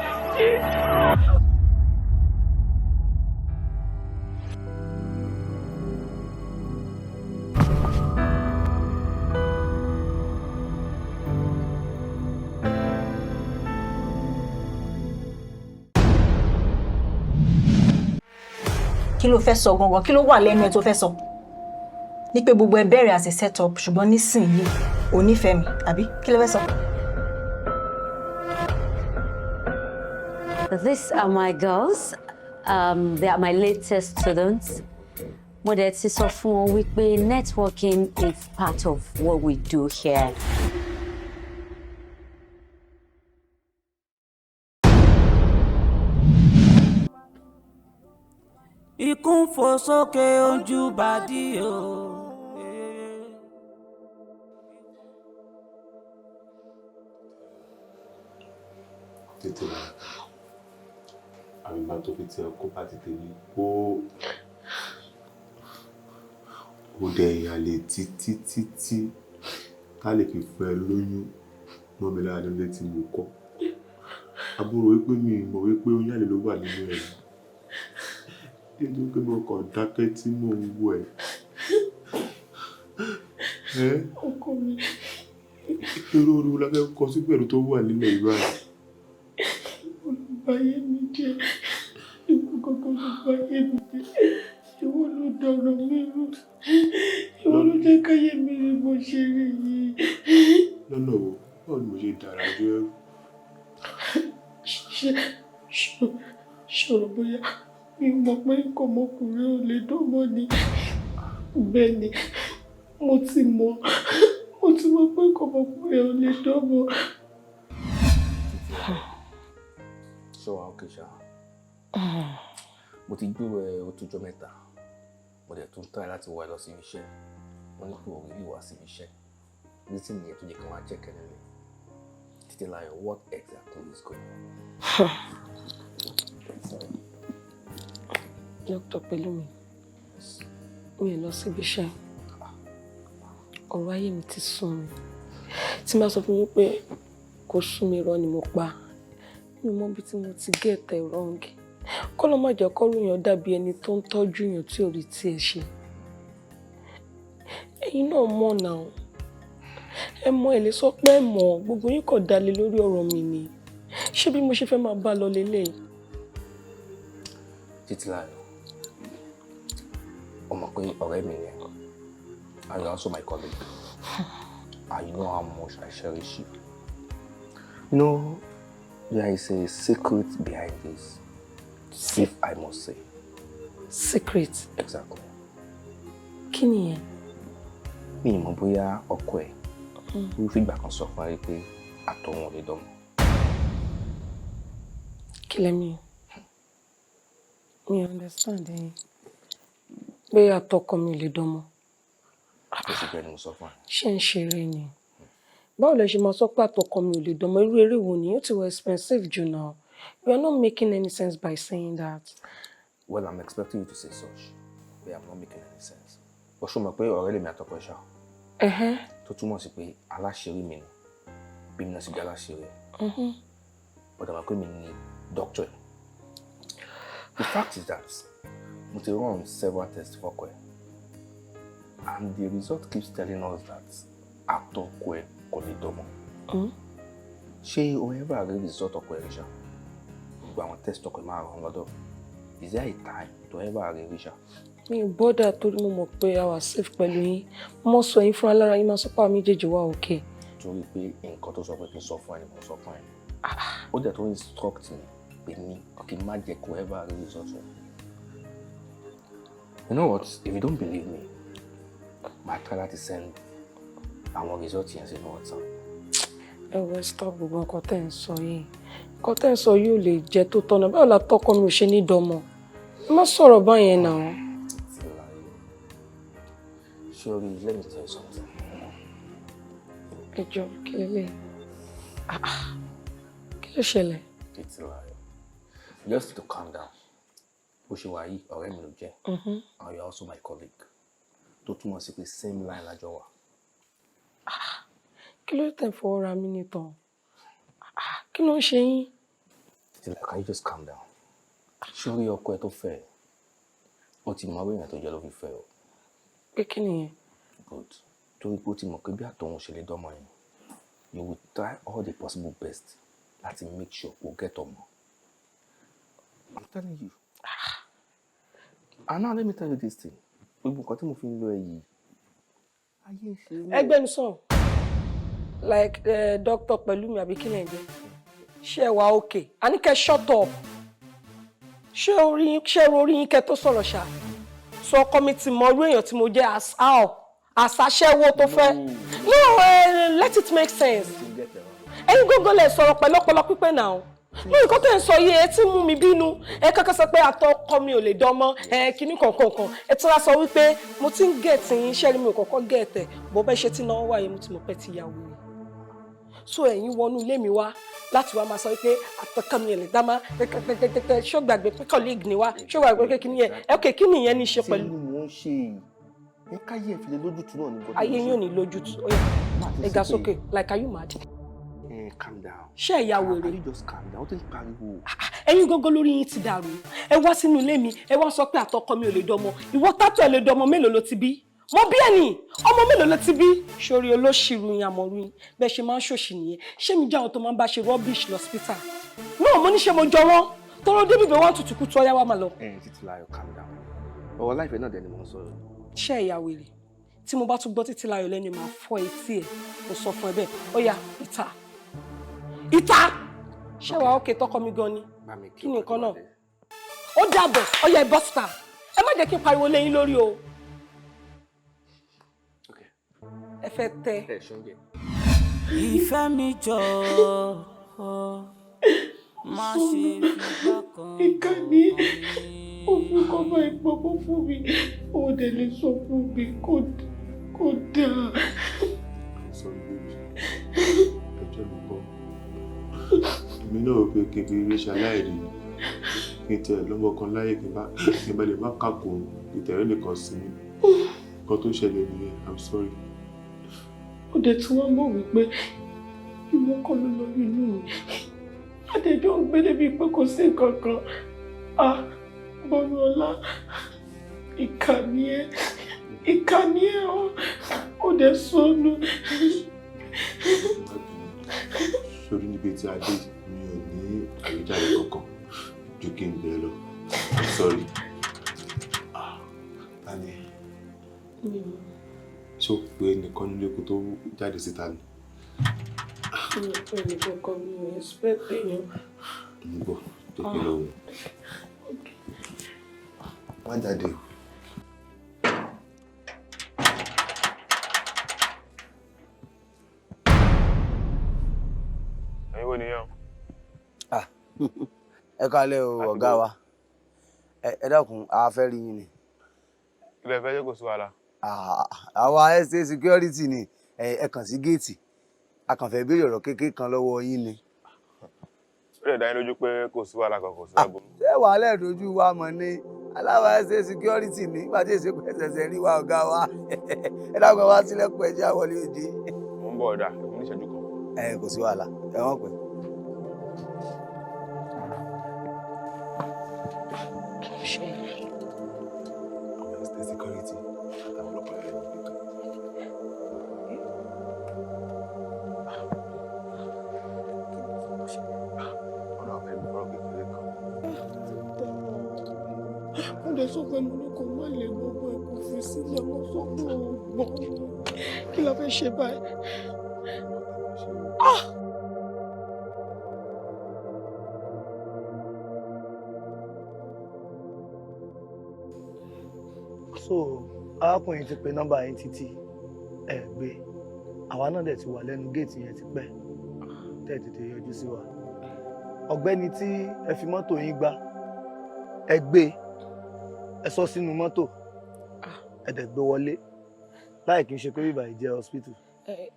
Kí ló fẹ́ sọ gangan? Kí ló wà lẹ́nu ẹ tó fẹ́ sọ? Ní pé gbogbo ẹ bẹ̀rẹ̀ as a set up ṣùgbọ́n nísìnyí ò nífẹ̀ẹ́ mi, àbí? Kí ló fẹ́ sọ? These are my girls. They are my latest students. Mo dẹ̀ ti sọ fún wọn wípé networking is part of what we do here. Ikún fò sókè ojú bàdí o. Tètè wá àmìgbà tó fi tí ẹ kó bá ti tèmi ó dẹ ìyàlè títí ká lè fi fẹ́ lóyún mọ́ mi lára nílé tí mo kọ́. Àbúrò wípé mi mọ̀ wípé ó yàlè ló wà nínú ẹ̀. Nínú pé mo kàn dákẹ́ tí mò ń wò ẹ́. Ọkọ mi. Irú oru la fẹ́ kọ sí pẹ̀lú tó wà nílẹ̀ ìlú àná. Olùbáyé mi jẹ́ ìgbòkòkò olùbáyé mi jẹ́ ìwọ ló dọ̀rọ̀ mi rú. Ìwọ ló jẹ́ káyé mi rí bó ṣe rí yìí. Lọ́nà wo? Báwo ni mo ṣe dára jù ẹrú? Ṣòro bóyá Mi mọ̀ pé nǹkan ọmọkùnrin ò lè dánmọ́ ni. Bẹ́ẹ̀ ni, mo ti mọ̀ pé nǹkan ọmọkùnrin ò lè dánmọ́. Ṣé wàá okay ṣá? Mo ti gbúrò ẹ ó tójọ́ mẹ́ta. Mo dẹ̀ tún try láti wá ẹ lọ síbi iṣẹ́. Wọ́n ní pé òun rí wá síbi iṣẹ́. Nítorí nìyẹn tó jẹ́ kí wọ́n á check ẹ nílé. Titilayo, what exactly is going on? Dr. Pelumi, mi ò lọ síbi iṣẹ́. Ọ̀rọ̀ ayé mi ti sún mi. Tí n bá sọ fún yín pé kò sún mi irọ́ ni mo pa. Mi ò mọ bí tí mo ti get it wrong. Kọ́ ló má jẹ́ kọ́rù yàn dàbí ẹni tó ń tọ́jú yàn tí ò rí tí ẹ ṣe. Ẹ̀yin náà mọ̀ náà. Ẹ mọ̀ ẹ lè sọ pé ẹ mọ̀ gbogbo yín kò dalẹ̀ lórí ọ̀rọ̀ mi ni. Ṣé bí mo ṣe fẹ́ máa bá lọ lélẹ̀? Titilayo, o mọ̀ pé ọ̀rẹ́ mi ni ẹ. And you're also my colleague. And you know how much I cherish you. You know, there is a secret behind this. If I must say. Secret? Exactly. Kí ni yẹn? Mi ò mọ̀ bóyá ọkọ ẹ̀ ló fi ìgbà kan sọ fún ẹ pé àtọ̀hún ò lè dánmọ́. Kí lẹ mean? Mi understand ẹ. Pé àtọkọ mi ò lè dánmọ́. Basically ni mo sọ fún ẹ. Ṣé ń ṣeré ni? Báwo lẹ ṣe máa sọ pé àtọkọ mi ò lè dánmọ́? Irú eré wo ni? Ó ti wọ expensive jù now. You are not making any sense by saying that. Well, I'm expecting you to say such. But I'm not making any sense. Ó ṣó mọ̀ pé ọ̀rẹ́ lèmi àtọkọ ẹ̀ ṣá. Tó túmọ̀ sí pé aláṣírí mi ni. Bí mi náà sì jẹ́ aláṣírí ẹ̀. But I'm going to need doctor. The fact is that we run several tests for Kwe. And the result keeps telling us that after Kwe Kolidomo. She o ever agree result of Kwe Risha? We want test of Kwe Maro. Is there a time to ever agree Risha? Mi bother torí mo mọ̀ pé a wà safe pẹ̀lú yín. Mo sọ yín fún alára yín máa sọ pé àmì jẹ́jẹ́ wà okay. Torí pé nǹkan tó sọ pé kí n sọ fún ẹ ni mo sọ fún ẹ. Ó dẹ̀ tó instruct me pé ní kí n má jẹ́ kó ever agree result of. You know what? If you don't believe me, my try to send our results here in WhatsApp. Ẹ wọ stop gbogbo nǹkan tẹ́ ń sọ yìí. Nǹkan tẹ́ ń sọ yìí ò lè jẹ́ tó tọ́nà. Báwo la tọ́kọ mi ò ṣe ní dánmọ̀? Ẹ má sọ̀rọ̀ báyẹn náà. Surely, let me tell you something. Ẹ jọ̀ọ́, kí lélẹ̀? Kí ló ṣẹlẹ̀? It's a lie. Just to calm down. Bó ṣe wà yìí, ọ̀rẹ́ mi ló jẹ́. And you're also my colleague. Tó túmọ̀ sí pé same line lájọ wà. Kí ló tẹ̀ fọwọ́ ra mí nìtàn? Kí ló ń ṣe yín? Can you just calm down? Surely ọkọ ẹ tó fẹ́. Ó ti mọ èèyàn tó jẹ́ ló fi fẹ́ o. Pé kí nìyẹn? Good. Torí pé ó ti mọ̀ pé bí àtọ̀hún ṣe lè dánmọ̀ yẹn. You will try all the possible best láti make sure we'll get ọmọ. I'm telling you. And now let me tell you this thing. Gbogbo nǹkan tí mo fi ń lọ ẹ yìí. Ayé ṣe rí. Ẹgbẹ́ mi sàn. Like Dr. Pelumi àbí kí lẹ́yìn jẹ́. Ṣé ẹ wà okay? A ní kẹ́ shut up. Ṣé orí yín kẹ́ tó sọ̀rọ̀ ṣá? Sọ ọkọ mi ti mọ irú èèyàn tí mo jẹ́ àṣàṣẹ́wó tó fẹ́. No, let it make sense. Ẹ̀yin gógó lè sọ̀rọ̀ pẹ̀lú ọpọlọ pípé náà. Ní nǹkan tó ń sọ yìí ẹ ti mú mi bínú. Ẹ kọ́kọ́ sọ pé àtọkọ mi ò lè dánmọ́. Kíní kankan. Ẹ tún wá sọ wípé mo ti ń gẹ̀ẹ́tì yín ṣẹ́rí mi ò kọ́kọ́ gẹ̀ẹ́tẹ̀. Bó bẹ́ ṣe tí náà wáyé mo ti mọ̀ pé ti yàwó rẹ̀. So ẹ̀yin wọnú ilé mi wá láti wá máa sọ wípé àtọkọ mi ò lè dámọ́. Ṣó gbàgbé pé colleague ni wá. Ṣó gbàgbé pé kíní yẹn. Okay, kí nìyẹn ní í ṣe pẹ̀lú? Tí mo ń ṣe ẹ káyé ẹ fi lè lójútùú náà ní gbọ́dọ̀. Ayé yín ò ní lójútùú. Ó yá, ẹ ga sókè. Like, are you mad? Calm down. Ṣé ẹ ya wèrè? Can you just calm down? Ó ti ń pariwo. Ẹ̀yin gógó lórí yín ti dàrú. Ẹ wá sínú ilé mi, ẹ wá sọ pé àtọkọ mi ò lè dánmọ́. Ìwọ tátù ẹ lè dánmọ́ mélòó ló ti bí? Mo bí ẹni, ọmọ mélòó ló ti bí? Sórí olóṣìírú yín àmọ̀rú yín, bẹ́ẹ̀ ṣe máa ń ṣòṣì nìyẹn. Ṣé mi jẹ́ àwọn tó máa ń bá ṣe rubbish lọ́sítà? No, mo ní ṣe mo jọ wọ́n. Tọ́rọ débi bẹ́ẹ̀ wọ́n tutù kú tó ọyá wa máa lọ. Titilayo, calm down. Ọ̀rọ̀ láìpẹ́ náà dẹ̀ ni mo ń sọ̀rọ̀. Ṣé ẹ ya wèrè? Tí mo bá tún gbọ́ Titilayo lẹ́nu máa fọ́ etí ẹ̀. Mo sọ fún ẹ bẹ́ẹ̀. Ó yá, ìta! Ṣé wàá òkè tọkọ mi gan ni? Kí ni nǹkan náà? ó dàbọ̀ ọyà ìbọ́sítà ẹ má jẹ́ kí n pariwo lẹ́yìn lórí o. ẹ fẹ́ tẹ. ìfẹ́ mi jọ má ṣe fìgbà kan. ìkànnì òfin kan bá ìpapọ̀ fún mi ó dẹ̀ lè sọ fún mi kó dáa. Sorry, baby. Ẹjọ́ mi kọ́. Èmi náà pé kékeré ṣaláìrí kí n tẹ̀ lọ́mọ kan láyé kí n bá lè má kàkó ìtẹ̀rẹ́ nìkan sí mi. Nǹkan tó ṣẹlẹ̀ nìyẹn, I'm sorry. Ó dẹ̀ tí wọ́n mọ̀ wípé ìwọ kọ́ ló lórí inú mi. Adéjọ́ ń gbé débi pé kò sí nǹkan kan. Bọ́lọ́lá, ìkànnì ẹ̀ ó dẹ̀ sọnù. Sórí níbi tí a dé mi ò ní àwíjàre kankan ju kí n bẹ̀rẹ̀ lọ. I'm sorry. Tani ṣé o pé nìkan nílé kó tó jáde síta ni? Mi ò pẹ́ nìkan kan, mi ò expect èèyàn. Mo gbọ́ tó pé lọ́wọ́. Má jáde o. Ẹ̀yin wo nìyẹn? Ẹ kálẹ́ o ọ̀gá wa. Ẹ dákun a fẹ́ rí yín ni. Kí lẹ fẹ́ jẹ́ kó sí wàhálà? Àwa SA security ni ẹ kàn sí géètì. A kàn fẹ́ béèrè ọ̀rọ̀ kékeré kan lọ́wọ́ yín ni. Ó lè dá yín lójú pé kò sí wàhálà kan, kò sí ààbò. Ṣé wàhálà ìdójú wa mọ̀ ni? Aláwa SA security ni nígbà tí èsì pẹ̀sẹ̀sẹ̀ rí wa ọ̀gá wa. Ẹ dákun wá sílẹ̀kùn ẹ̀jẹ̀ àwọlé òde. Mo ń bọ̀ ọ̀dà, èmi ní ìṣẹ́jú kan. Kò sí wàhálà, ẹ wọ́n pè. Security àtàwọn ọlọ́pàá rẹ̀ níbi tó. Ọ̀nà àwọn ẹbí fọ́rọ̀ kékeré kan. Ó dẹ̀ sọ pé mo ní kó má lè gbogbo ẹ̀ kó fi sílẹ̀ mo sọ pé ó gbọ́n. Kí la fẹ́ ṣe báyìí? So arákùnrin ti pe nọ́mbà yín títí ẹ gbé àwa náà dẹ̀ ti wà lẹ́nu géètì yẹn ti pẹ́ tẹ́ tètè yọjú sí wa. Ọ̀gbẹ́ni tí ẹ fi mọ́tò yín gbá ẹ gbé ẹ sọ sínú mọ́tò ẹ dẹ̀ gbé wọlé láì kí n ṣe pé bíbá yìí jẹ́ hospital.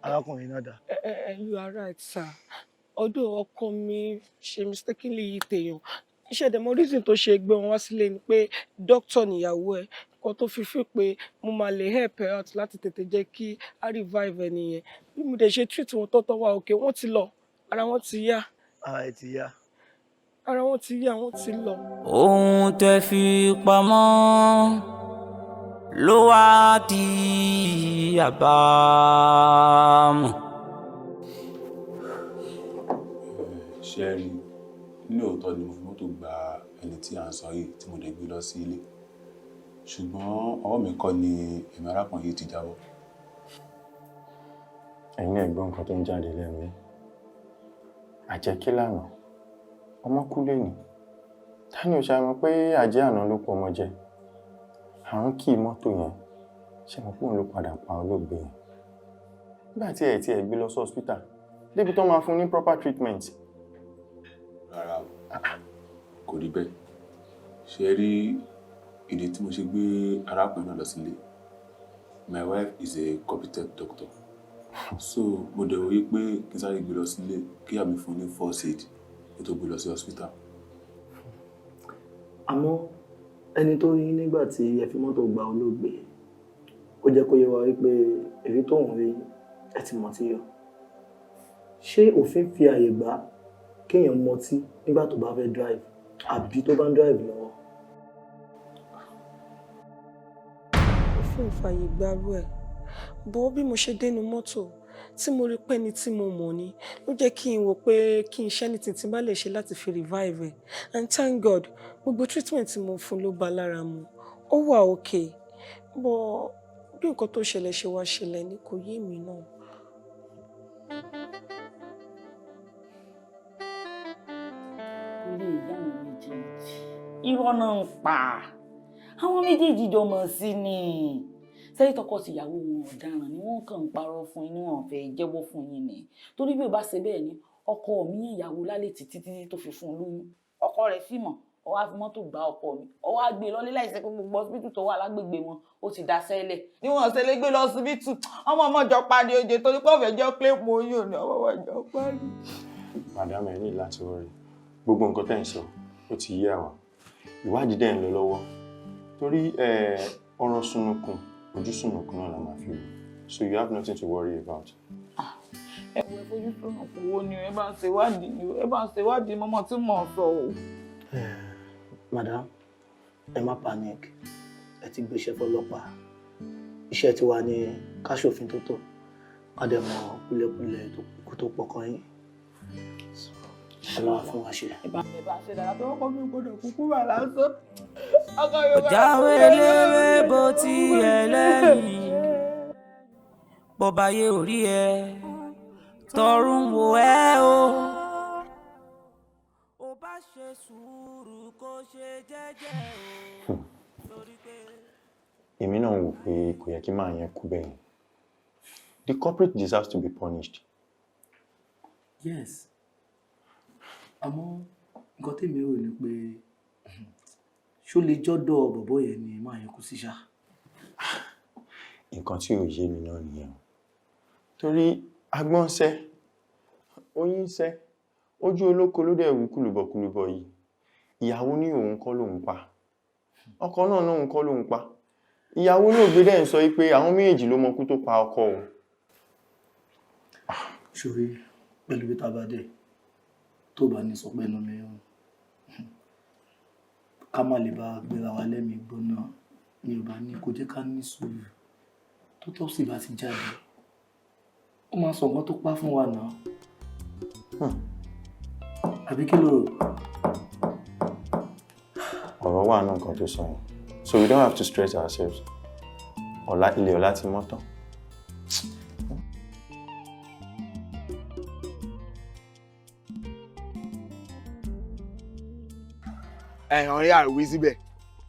Arákùnrin náà dà. You are right, sir. Ọdún ọkọ mi ṣe mistakenly yí tèèyàn. Iṣẹ́ demo reason tó ṣe gbé wọn wá sílé ni pé doctor níyàwó ẹ̀ kan tó fi fi pé mo máa lè help her out láti tètè jẹ́ kí a revive ẹni yẹn. Bí mo dẹ̀ ṣe treat wọn tọ́tọ́ wá òkè wọ́n ti lọ ara wọn ti yá. Ara ẹ ti yá. Ara wọn ti yá wọ́n ti lọ. Ohun tẹ́ fi pamọ́ ló wá di àbámọ̀. Ṣé ẹ rí lóòótọ́ ni mo fi mọ́tò gba ẹni tí à ń sọ yìí tí mo dẹ̀ gbé lọ sí ilé ṣùgbọ́n ọwọ́ mi kọ́ ni ẹ̀mí arákùnrin yìí ti jábọ́. Ẹ̀yin ẹ̀gbọ́n nǹkan tó ń jáde lẹ́nu yìí àjẹkí lánàá ọmọ kú lẹ́yìn tani ò ṣàmọ̀ pé àjẹ́ àná ló pọ̀ ọmọ jẹ àrùn kí mọ́tò yẹn ṣe mọ̀ pé òun ló padà pa olóògbé yẹn nígbà tí ẹ̀ gbé lọ sí hospital débi tó máa fún ní proper treatment. Rárá kò rí bẹ́ẹ̀ ṣe rí ìdí tí mo ṣe gbé arákùnrin náà lọ sílé. My wife is a competent doctor so mo dẹ̀ wòye pé kí n sáré gbé lọ sílé kí àmì fún ní first aid kó tó gbé lọ sí hospital. Àmọ́ ẹni tó rí nígbà tí ẹ fi mọ́tò gba olóògbé ó jẹ́ kó yé wa wípé èyí tó ń rí ẹ ti mọ̀ tí yọ. Ṣé òfin fi àyè gbà kéèyàn mọtí nígbà tó bá fẹ́ drive àbí tó bá ń drive lọ́wọ́? Òfin ò fàyè gbárù ẹ̀ bó bí mo ṣe dénú mọ́tò tí mo rí pé ní tí mo mọ̀ ni ló jẹ́ kí n wò pé kí n ṣe anything tí n bá lè ṣe láti fi revive ẹ̀ and thank God gbogbo treatment tí mo fún ló bá lára mu ó wà okay bó bí nǹkan tó ṣẹlẹ̀ ṣe wá ṣẹlẹ̀ ni kò yé mi náà. Ilé ìyá mi méjèèjì irọ́ náà ń pa àwọn méjèèjì jọ mọ̀ sí ni sẹ́yìn tọkọ tìyàwó wọn ọ̀daràn ni wọ́n kàn ń parọ́ fún yín wọn fẹ́ jẹ́wọ́ fún yín ni torí bí ó bá ṣe bẹ́ẹ̀ ni ọkọ mi yàn ìyàwó lálẹ́ títí tó fi fún un lóyún ọkọ rẹ̀ sì mọ̀ ó wá fi mọ́tò gba ọkọ mi ó wá gbé lọ láìsí pé gbogbo hospital tó wà lágbègbè wọn ó ti dá sẹ́lẹ̀ ní wọ́n ṣe lè gbé lọ hospital ọmọ jọ parí oje torí pé ọ̀fẹ́ jẹ́ claim oyún ni ọmọ jọ parí. madam ẹ ní láti wọrí gbogbo nǹkan tẹ́ ń sọ ó ti yé àwọn ìwádìí dẹ̀ ń lọ lọ́wọ́ torí ọ̀rọ̀ sunukun ojú sunukun náà la máa fi wò so you have nothing to worry about. ẹ wo fojú sunukun wo ni ẹ bá ń ṣèwádìí mọ́mọ́ tí mò ń sọ o. Madam, ẹ má panic. Ẹ ti gbéṣẹ́ fọ́lọ́pàá. Iṣẹ́ tiwa ni ká ṣòfin tó tọ́. Ká dẹ̀ mọ̀ kúlẹ̀kúlẹ̀ kó tó pọkàn yín. Ọlọ́run fún wa ṣe. Ìbá ṣe dára tó wọ́pọ̀ mi gbọ́dọ̀ kúkú wà lásán. Jáwé léwé bó ti yẹ lẹ́yìn. Bọ́ba yé orí ẹ, tọrùn wò ẹ́ o. Ó bá ṣe sùúrù kó ṣe jẹ́jẹ́ o. Èmi náà wò pé kò yẹ kí máa yẹn kú bẹ́ẹ̀. The culprit deserves to be punished. Yes. Àmọ́ nǹkan tèmi rò ni pé ṣó lè jọ́dọ̀ bọ̀bọ́ yẹn ni máa yẹn kú sí ṣá. Nǹkan tí ò yé mi náà nìyẹn. Torí agbọ́n ṣẹ́, oyin ṣẹ́, ojú olóko ló dẹ̀ wú kùlùbọ̀kùlùbọ̀ yìí. Ìyàwó ní òun kọ́ lòun pa. Ọkọ náà òun kọ́ lòun pa. Ìyàwó náà gbé dẹ̀ ń sọ pé àwọn méjèèjì ló mọkú tó pa ọkọ o. Ṣorí pẹ̀lú bí tábà dé tó bá ní sọ pé ẹnu mi rún. Ká má lè bá gbéra wa lẹ́mìí gbóná ni ò bá ní kó jẹ́ ká ní sùúrù. Tó tọ́ sì bá ti jáde. Ó máa sọ nǹkan tó pa fún wa náà. Àbí kí ló rò? Ọ̀rọ̀ wà náà nǹkan tó sọ yẹn. So we don't have to stress ourselves. Ilé ọlá ti mọ́ tán. Ọ̀rẹ́ àrùwí síbẹ̀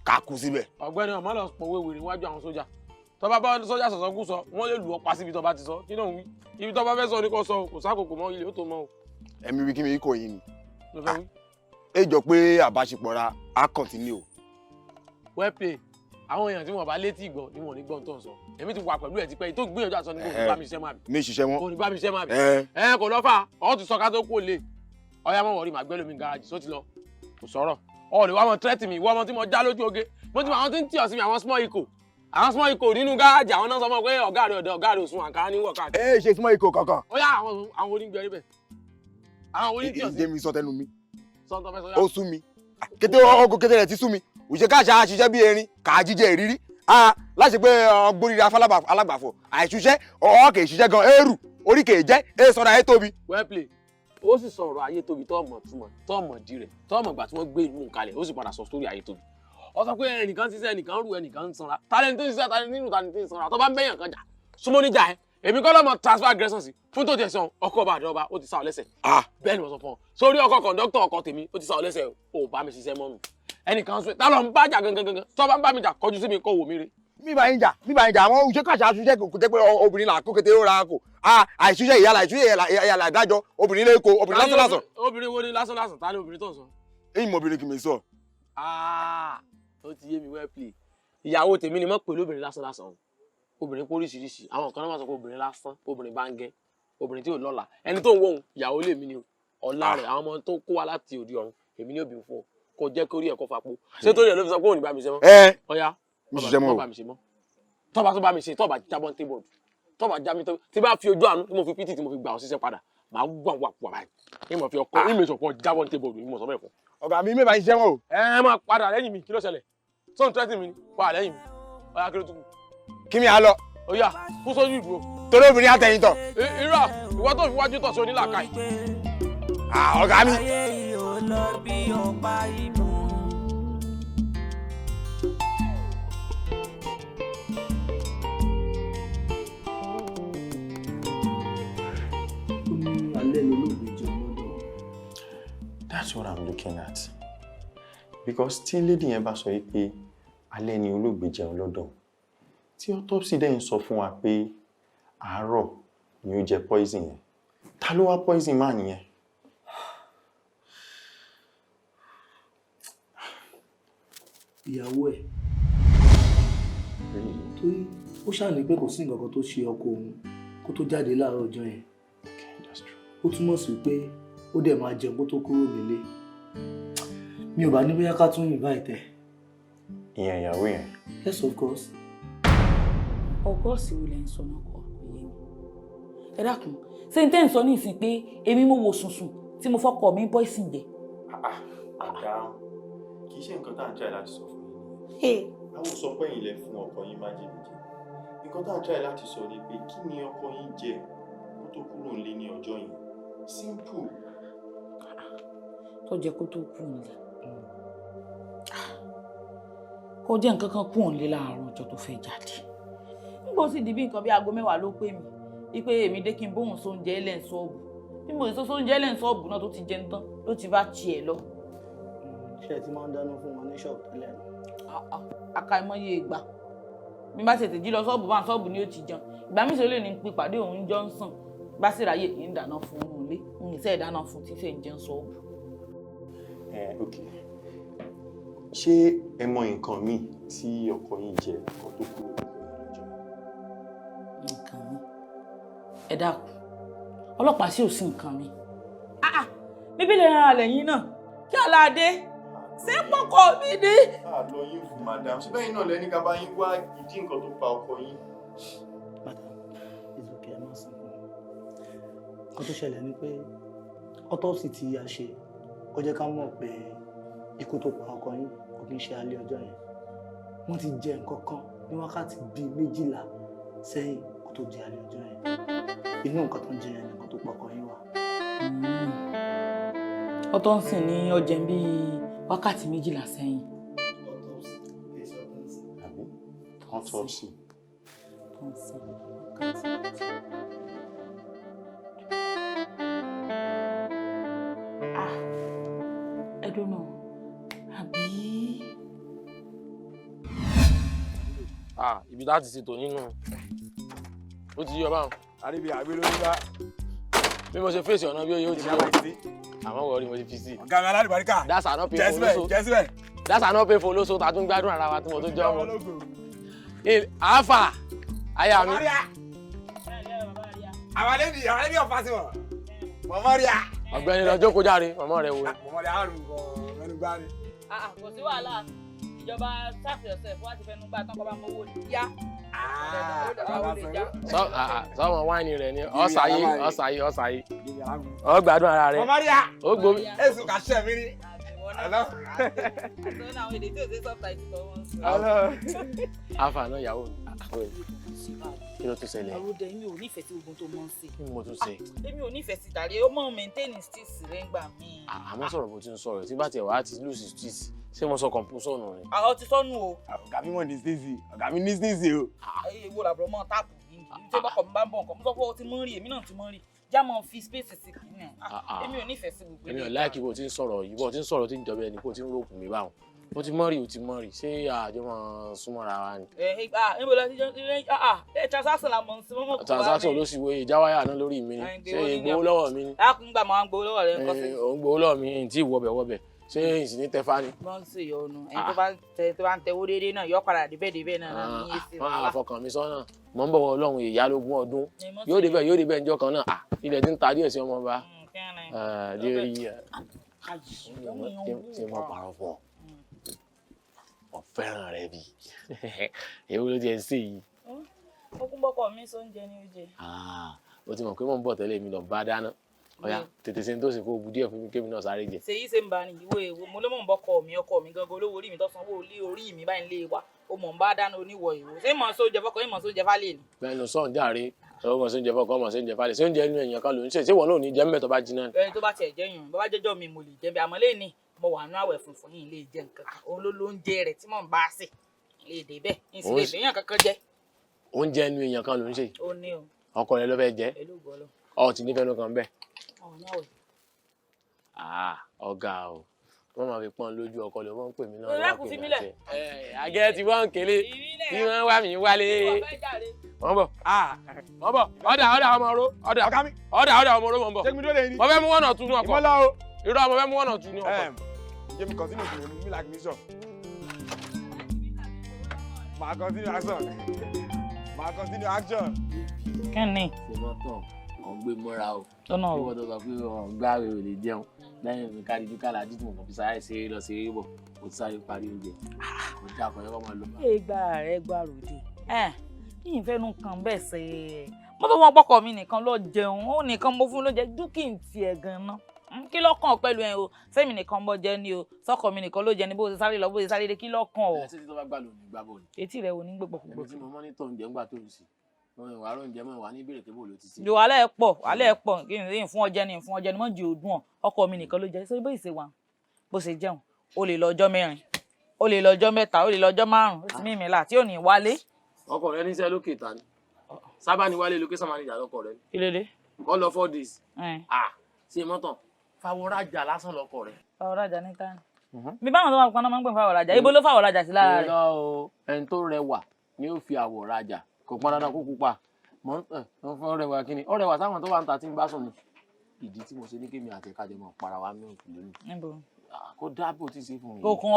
ká kú síbẹ̀. Ọ̀gbẹ́ni ọmọ lọ pọ̀ wéwèé níwájú àwọn sójà tó bá bá sójà sọ̀sọ́ kú sọ wọ́n lè lù ọ́ pa síbi tó bá ti sọ kí náà wí ibi tó bá fẹ́ sọ ní kò sọ kò sákòókò mọ́ ilé ó tó mọ́ o. Ẹ̀mí wí kí mi kò yín ni. Ẹ jọ pé àbáṣepọ̀ ra á kọ̀ntínú o. Well play àwọn èèyàn tí wọn bá létí ìgbọ́ ni wọn ò ní gbọ́n tó ń sọ èmi ti wà pẹ̀lú ẹ̀ ti pẹ́ tó gbìyànjú àti sọ ní kò ní bá mi ṣiṣẹ́ máa bì. Mi ṣiṣẹ́ wọn. Kò ní bá mi ṣiṣẹ́ máa bì. Kò lọ fà ọ́ ti sọ ká tó kú òlé ọ̀yá mọ̀ wọ̀rí màá gbẹ́ lómi gáràjì só ti lọ kò sọ̀rọ̀ ọ̀ lè wá wọn tẹ́tì mi ìwọ ọmọ tí mo já lójú oge mo ti mọ àwọn tí ń tì ọ́ sí mi àwọn small eco nínú gáràjì àwọn náà sọ fún ọ pé ọ̀gá rẹ̀ òsùn àǹkárá ní wọ̀ káàkiri. Ṣe small eco kankan. Ó yá àwọn onígbẹ́ níbẹ̀ àwọn onígbẹ́ ọ̀sẹ̀. Ìdè mi sọ tẹnu mi sọ́ńtọ́ fẹ́ sọ yá. ó sú mi kété ọgọ kété rẹ̀ ti sú mi òṣè káàṣà ṣiṣẹ́ bí erin kà á jíjẹ ìrírí láti pé gbóríra alágbàfọ̀ àìṣiṣẹ́ kè ṣiṣẹ́ gan eérù orí kè jẹ́ sọ̀rọ̀ ayé tóbi. Well play ó sì sọ̀rọ̀ ayé tóbi tọ́ọ̀mọ̀ túmọ̀ tọ́ọ̀mọ̀ di rẹ̀ tọ́ọ̀mọ̀ gbà tí wọ́n gbé ìlú kalẹ̀ ó sì padà sọ sórí ayé tóbi. Ó sọ pé ẹnìkan ṣiṣẹ́ ẹnìkan rú ẹnìkan ń sanra talent tó ń ṣiṣẹ́ talent nínú talent tó ń sanra tó bá ń bẹ́yàn kan jà súnmọ́ níjà ẹ èmi kọ́ lọ́mọ transfer aggression sí fún tó tẹ̀sán ọkọ̀ ọba àdọ́ba ó ti sá ọ lẹ́sẹ̀. Bẹ́ẹ̀ ni mo sọ fún ọ sórí ọkọ̀ kọ̀ǹdọ́tọ̀ ọkọ̀ tèmi ó ti sá ọ lẹ́sẹ̀ ò bá mi ṣiṣẹ́ mọ́nu ẹnìkan sọ tá lọ ń bá jà gangan tó bá ń bá mi jà kọjú sí mi kó wò mí re. mi bá yín jà àwọn òṣè káàṣà ṣiṣẹ́ kò jẹ́ pé obìnrin là kó kété ó ra kò àìṣiṣẹ́ ìyàlà ìdájọ́ obìnrin lè kó obìnrin lásán. Obìnrin wo ni lásán ta ni obìnrin tó ń sọ. Èyí mọ obìnrin kì í sọ. Ó ti yé mi well play ìyàwó tèmi ni mo pè lóbìnrin lásán o obìnrin pé oríṣiríṣi àwọn kan náà máa sọ pé obìnrin lásán obìnrin bá ń gẹ obìnrin tí ò lọ́la ẹni tó ń wọ̀hún ìyàwó lèmi ni ọ̀la rẹ̀ àwọn ọmọ tó kó wa láti òde ọ̀run èmi ní òbí fún ọ kò jẹ́ kórí ẹ̀kọ́ fapò ṣé torí ẹ̀ ló fi sọ pé òun ní bá mi ṣe mọ́. Ọ̀ya tọ́ba mi ṣe mọ́ tọ́ba tó bá mi ṣe tọ́ba jábọ́ ní tébọ̀dù tọ́ba já mi tí bá fi ojú àánú tí mo fi pítì tí mo fi gbà ọ́ ṣiṣẹ́ padà màá gbà wà báyìí ní mo fi ọkọ ní mi sọ̀pọ̀ jábọ́ ní tébọ̀dù ní mo sọ bẹ́ẹ̀ fún. Ọ̀gá mi mẹ́fà ń ṣiṣẹ́ wọn o. Máa padà lẹ́yìn mi kí ló ṣẹlẹ̀ sọ́n tẹ́tì mi wà lẹ́yìn mi ọ̀ya kí ló tún kù. Kí mi á lọ. Ọ̀ya fún sójú ìdúró. Torí obìnrin àtẹ̀yìn tọ̀. Irọ́ ìwọ tó fi wájú tọ̀ sí onílàkàì. Ọ̀gá mi. That's what I'm looking at. because tí lady yẹn bá sọ yìí pé alẹ́ ni olóògbé jẹun lọ́dọ̀ tí autopsy dẹ̀ ń sọ fún wa pé àárọ̀ ni ó jẹ poison yẹn ta ló wá poison man yẹn. ìyàwó ẹ̀ torí ó ṣàní pé kò sí nǹkan kan tó ṣe ọkọ òun kó tó jáde láàárọ̀ ọjọ́ yẹn ó túmọ̀ sí pé ó dẹ̀ máa jẹun kó tó kúrò nílé mi ò bá ní bóyá ká tún invite ẹ̀. ìyẹn ìyàwó yẹn. yes of course. ọgọ́sì wo lẹ ń sọ náà kọ kò yé mi ẹ dákun ṣé n tẹ́ ń sọ ní ìsìn pé èmi mo wo sùnsùn tí mo fọkọ mi poison jẹ. àdáhùn kì í ṣe nǹkan tá à ń try láti sọ fún yín. àwọn sọ pé ilẹ̀ fún ọkọ yín májèlé jẹ nǹkan tá à ń try láti sọ ni pé kí ni ọkọ yín jẹ kó tó kúrò nílé ní ọjọ́ yẹn simple. tó jẹ kó tó kú nílé kó jẹ́ nǹkan kan kú òǹlé láàárọ̀ ọjọ́ tó fẹ́ jáde nígbà ó sì di bí nǹkan bí aago 10 ló pè mí wípé èmi dé kí n bóun sóúnjẹ ẹlẹ́ń ṣọ́ọ̀bù bí mo sọ sóúnjẹ ẹlẹ́ń ṣọ́ọ̀bù náà tó ti jẹun tán ló ti bá tiẹ̀ lọ. ṣé ẹ ti máa ń dáná fún wọn ní ṣọ́ọ̀bù tẹ́lẹ̀? àkàìmọye ìgbà mi bá tètè jí lọ ṣọ́ọ̀bù bá ṣọ́ọ̀bù ni ó ti jẹun ìgbà mi sọlẹ̀ ní pípàdé òun Johnson bá sì ráyè kì í dáná fún un ilé ń sẹ́ ìdáná fún tí fẹ́ ń jẹun ṣọ́ọ̀bù. ok ṣé ẹ mọ nǹkan míì tí ọkọ yín jẹ kó tó kúrò lọ́jọ́ nǹkan mi ẹ dákun ọlọ́pàá sí ò sí nǹkan mi bíbí lè ran àlẹ́yìn náà kí aláàdé ṣé pọkọ mi ni. àlọ yín fún madam ṣé bẹ́ẹ̀ náà lẹ́ni ká bá yín wá ìdí nǹkan tó pa ọkọ yín. madam it's okay ẹ má sìn fún mi nǹkan tó ṣẹlẹ̀ ni pé autopsy tí a ṣe ó jẹ́ ká mọ̀ pé ikú tó pa ọkọ yín kò kí ń ṣe alẹ́ ọjọ́ yẹn wọ́n ti jẹ nǹkan kan ní wákàtí bíi 12 sẹ́yìn kó tó di alẹ́ ọjọ́ yẹn inú nǹkan tó ń jẹ yẹn nìkan tó pa ọkọ yín wà. ọtọ́ ń sìn ní ọjẹ́ bíi wákàtí 12 sẹ́yìn. autopsy. I don't know. Àbí. Ibi láti ṣètò nínú. Ó ti yọ báwọn. Àríbi àgbé ló ń bá. Bí mo ṣe fèsì ọ̀nà bí ó yóò ti yọ. Àmọ́ wọ̀ọ́rí mo ti fi sí. Ọ̀gá mi alálùbáríkà. That's an up pay for olóso. Jẹ́sibẹ̀. That's an up pay for olóso ta tún gbádùn ara wa tí mo tún jẹ́ ọmọ. Àáfà aya mi. Àwọn ẹlẹ́ni ọ̀fà sí wọn. Mọ̀mọ́ rí a. Ọ̀gbẹ́ni lọ jókòó járe mọ̀mọ́ rẹ wo. Mọ̀mọ́ rí àrùn kan mẹ́nu gbá ni. Kò sí wàhálà ìjọba sáfì ọ̀sẹ̀ fún láti fẹnu gbà tán kọ́ bá mọ owó yá. Sọ́wọ́n wáìnì rẹ̀ ni ọ̀sàyé. Ó gbádùn ara rẹ̀. Mọ̀mọ́ rí a. Ó gbomi. Èsù kà ṣẹ̀ mí rí. Àfà náà ìyàwó mi. Kí ló tún ṣẹlẹ̀? Àròdẹ mi ò nífẹ̀ẹ́ sí ogun tó mọ́ ń ṣe. Kí ni mo tún ṣe? Èmi ò nífẹ̀ẹ́ sí dàrí ó mọ̀ maintain stis rẹ̀ ń gbà mí. Àmọ́ sọ̀rọ̀ bó ti ń sọ̀rọ̀ tí bá tiẹ̀ wá ti lose stis ṣé mo sọ compulsion nù ni? Àwọn ti sọnù o. Ọ̀gá mi mọ̀ ní stéèsì ọ̀gá mi ní stéèsì o. Ewo làbúrò mọ́ táàpù yìí tí ó bá kọ̀ mi bá ń bọ̀ nǹkan mo sọ pé o ti mọ́ rí èmi náà ti mọ́ rí já mọ́ fi space sí kì í nà. Èmi ò nífẹ̀ẹ́ sí gbogbo. Èmi ò láìkí bó ti ń sọ̀rọ̀ yìí bó ti ń sọ̀rọ̀ tí ń jọba ẹni kó ti ń rògùn mi báwọn. Ó ti mọ́rì ó ti mọ́rì ṣé àjọ máa súnmọ́ra wa ni. Níbo la ti jọ transaction la mọ̀ sí mọ́mọ́ kó wá. Transaction ló sì wo ìjáwáyà náà lórí mi ni ṣé ìgbowó lọ́wọ́ mi ni. Láàkún gbà máa ń gbowó lọ́wọ́ rẹ̀ ń kọ́ sí. Ò ń gbowó lọ́wọ́ mi tí ìwọ̀bẹ̀ ṣé ìsìn ní tẹ́fà ni. Wọ́n ń ṣe ìyọnu ẹni tó bá ń tẹwó déédéé náà yọ padà débẹ̀ náà ní èsì wàhálà. Máa fọkàn mi sọ́nà mọ̀ ń bọ̀ Ọlọ́run ìyá lógún ọdún yóò débẹ̀ ńjọ́ kan náà ilẹ̀ tí ń ta díẹ̀ sí ọmọ bá dérí tí mo pàrọ̀ fún ọ ọ̀fẹ́ràn rẹ bí èwo ló ti ẹ̀ ń sè yìí. Ogún bọ́kọ̀ mi sóúnjẹ ní oúnjẹ. O ti mọ̀ pé mò ń bọ̀ tẹ́lẹ̀ mi lọ bá dáná ọ̀yá tètè ṣe ń tó sì kó bu díẹ̀ fún mi kémi náà sáré jẹ. Ṣèyí ṣe ń ba ni ìwé èwo mo ló mọ̀ ń bọ́kọ̀ mi ọkọ mi gangan olówó orí mi tó sanwó orí mi báyìí lé wa ó mọ̀ ń bá dáná oníwọ̀ ìwò ṣé mọ̀ sóúnjẹ fọkọ yín mọ̀ sóúnjẹ fálẹ̀ ni. bẹ́ẹ̀ ló sọ̀ ń jàre ọwọ́ mọ̀ sóúnjẹ fọkọ mọ̀ sóúnjẹ fálẹ̀ sóúnjẹ inú èèyàn kan ló ń ṣe ṣé wọn náà ò ní jẹ́ mẹ́tọ́ bá jiná ni. ẹni tó bá tiẹ̀ jẹ́yàn bá bá jẹ́jọ́ mi mo lè jẹ́ bí àmọ́ lẹ́ni mo wà nú àwẹ̀ funfun yìí lè jẹ́ nǹkan kan òun ló lóúnjẹ rẹ̀ tí mò ń bá sè lè dé bẹ́ẹ̀ ní sì lè bẹ́yàn kankan jẹ́. oúnjẹ inú èèyàn kan ló ń ṣe. ó ní o. ọkọ rẹ ló fẹ́ jẹ́ ọ ti nífẹ̀ẹ́ ló kàn bẹ́ẹ̀. ọ̀gá o wọ́n máa fi pọ́n lójú ọkọ lè wọ́n pè mí náà lọ́wọ́ pè mí àti àgẹ́ tí wọ́n ń kélé tí wọ́n wá mi wálé. wọ́n bọ̀ ọ̀dà ọmọ oró ọ̀dà ọmọ oró mọ̀ ń bọ̀ mo fẹ́ mú wọ́n náà tún ní ọkọ̀ irọ́ mo fẹ́ mú wọ́n náà tún ní ọkọ̀. jẹ́ mi continue to me like mission. Màá continue action. Kí ni? ṣe mọ́tò ọ̀ ń gbé mọ́ra o. Tọ́nà o. bí wọ́n tó sọ pé ọ̀gbá rẹ̀ ò lè jẹun lẹ́yìn mi kárí ju kálá dídùn mọ̀ fi sáré ṣeré lọ ṣeré bọ̀ kò sáré parí oúnjẹ kò dá àkọ́yẹ́ kọ́ máa lọ. Ìgbà rẹ̀ gbà ròde. Yìí fẹ́ nu kan bẹ́ẹ̀ ṣe é. Mo tó wọn pọ́kọ mi nìkan ló jẹun, ó nìkan mo fún ló jẹ dúkìntì ẹ̀ gan-an. Kí lọ́kàn pẹ̀lú ẹ̀ o? Sẹ́mi nìkan bọ́ jẹ ni o, sọ́kọ mi nìkan ló jẹ ni bó ṣe sáré lọ bó ṣe sáré dé kí lọ́kàn o. Títí tó bá gbà lónìí gbà bọ̀ ni. Etí rẹ̀ wo ní gbogbo gbogbo. Èmi tí mo mọ́nítọ̀ ń jẹ́ ńgbà tó ń sì. Wọ́n ìwà àrùn jẹ́ mọ́ ìwà ní ìbéèrè kébò ló ti ṣe. Jò alẹ́ pọ̀ kí n fún ọjẹ́ ni mọ́ jẹ́ òdùn ọ̀ ọkọ mi nìkan ló jẹ sórí bó ṣe wà bó ṣe jẹun o lè lọ́jọ́ 4 o lè lọ́jọ́ 3 o lè lọ́jọ́ 5 ó ti mímí là tí ò ní wálé. Ọkọ rẹ níṣẹ́ lókè ta ni sábà ní wálé location manager lọkọ rẹ. Kí ló dé? Kọ́ lọ 4 days. Ṣé mọ́tàn fàwọ̀rajà lásán lọkọ rẹ. Fàwọ̀rajà ní tán. Mi báwọn tó máa pọn náà máa ń pè fàwọ̀rajà ibo ló fàwọ̀rajà sí lára rẹ̀. irọ́ o ẹni tó rẹwà ni ó fi àwọ̀ rajà kò pọn dandan kó pupa wọ́n fẹ́ rẹwà kí ni ó rẹwà sáwọn tó wà ń ta tí ń bá sùn ni. Ìdí tí mo ṣe ní kémi àti kájọ mọ̀ para wa ní òkú lónìí. Kó dáàbò tí ṣe fún mi. Kò kàn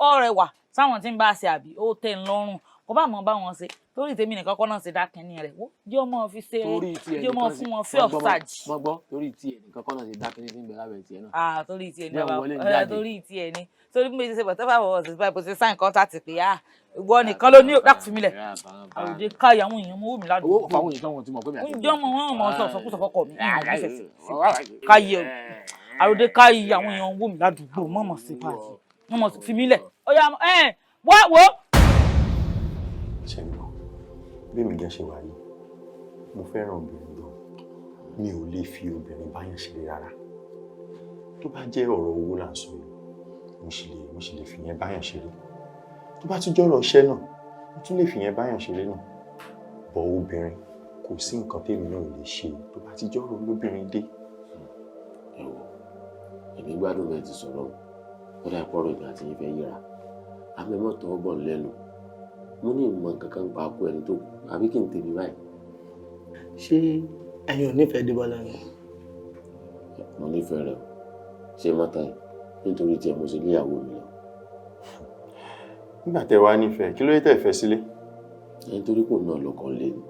ó rẹwà sáwọn tí ń bá ṣe àbí ó tẹ́ ń lọ́rùn kó bá mọ̀ bá wọn ṣe torí tèmi nìkan kọ́ náà ṣe dá kínní rẹ̀ wó jẹ́ ọmọ fi ṣe jẹ́ ọmọ fún wọn fẹ́ ọ̀sájì. mo gbọ́ torí tiẹ̀ nìkan kọ́ náà ṣe dá kínní tí ń bẹ lábẹ́ tiẹ̀ náà. Torí tiẹ̀ ní ọba torí tiẹ̀ ní torí bí mo ṣe bọ̀ tẹ́fà wọ̀ ṣe bó ṣe sáìn kọ́ńtà pé ìwọ nìkan ló ní dákú fún mi lẹ̀ àròjẹ káyì àwọn èèyàn mú mi ládùúgbò. owó fáwọn èèyàn wọn ti mọ̀ pé mi àti ìjọ ọmọ wọn mọ̀ sọ sọkúsọ fọkọ mi káyì àròjẹ káyì àwọn èèyàn wò mí ládùúgbò mọ̀mọ̀ sí pàṣẹ mọ̀mọ̀ fi mí lẹ̀ ọ̀yà wọ́. ṣẹ́gun bí mi gẹ́ ṣe wà yìí mo fẹ́ràn obìnrin gan mi ò lè fi obìnrin báyàn ṣeré rárá tó bá jẹ́ ọ̀rọ̀ owó là ń sọ yìí mo sì lè fi yẹn báyàn ṣeré tó bá tún jọ́rọ̀ iṣẹ́ náà mo tún lè fi yẹn báyàn ṣeré náà bọ̀ obìnrin kò sí nǹkan tèmi náà ò lè ṣe tó bá ti jọ́rọ̀ olóbìnrin dé. ẹ wò èmi gbádùn bẹ́ẹ̀ ti sọ̀rọ̀ ó dà pọ̀rọ̀ ìgbà tí yín fẹ́ yíra amẹ́mọ́tò ọgbọ̀n lẹ́nu mo ní ìmọ̀ kankan pa kú ẹni tó àbí kí n tèmi báyìí. ṣé ẹ̀yin ò nífẹ̀ẹ́ Débọ́lá ni? mo nífẹ̀ẹ́ rẹ̀ ṣé mọ́tà yìí nítorí tí ẹ mo ṣe léyàwó mi lọ. nígbà tẹ́ wá nífẹ̀ẹ́ kí ló dé tẹ́ fẹ́ sílé. nítorí kò náà lọ́kàn lé ní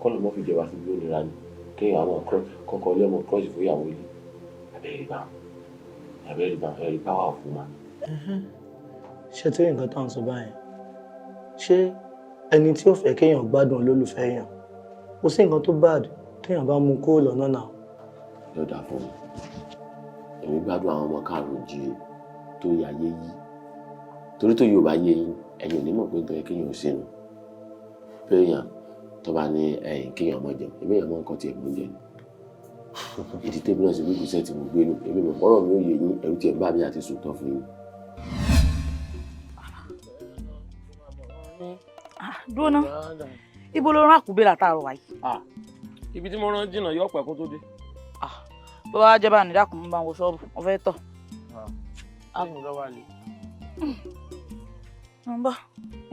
kọ́lọ̀ mọ́ fi jẹ wá sí bí ó nira ni kéèyàn àwọn kọ́kọ́ ilé ọmọ kọ́ọ̀sì fún ìyàwó ilé abẹ́rẹ́ bá ẹ̀rí báwà fún wa. ṣé tí nǹkan tó ń sọ báyìí ṣé ẹni tí ó fẹ́ kéèyàn gbádùn olólùfẹ́ èèyàn kò sí nǹkan tó bad téèyàn bá mú kó lọ́nà náà. yóò dà fún mi èmi gbádùn àwọn ọmọ káàrún jíire tó yà yé yí torí tó yóò bá yé yín ẹ̀yin ò ní mọ̀ pé nítorí kéèyàn ò sínú péèyàn tó bá ní ẹ̀yìn kéèyàn mọ̀ jẹun èmi èèyàn mọ̀ nǹkan tiẹ̀ mú jẹ ni ìdí tèmi náà sì gbé ìgbésẹ̀ tí mo gbé nù èmi mọ̀ bọ́rọ̀ mi ò yé yín ẹ̀rù tiẹ̀ ń bà mí àti sòótọ́ fún yín. dúró ná ibo ló rán àkùbẹ́ látàárọ̀ wáyé. ibi tí mo rán jìnnà yóò pẹ́ kó tó dé. bó bá jẹ́ bá ní dákun mo bá ń wo ṣọ́ọ̀bù mo fẹ́ tọ̀. àgùn lọ́wọ́ àlè. ń bọ̀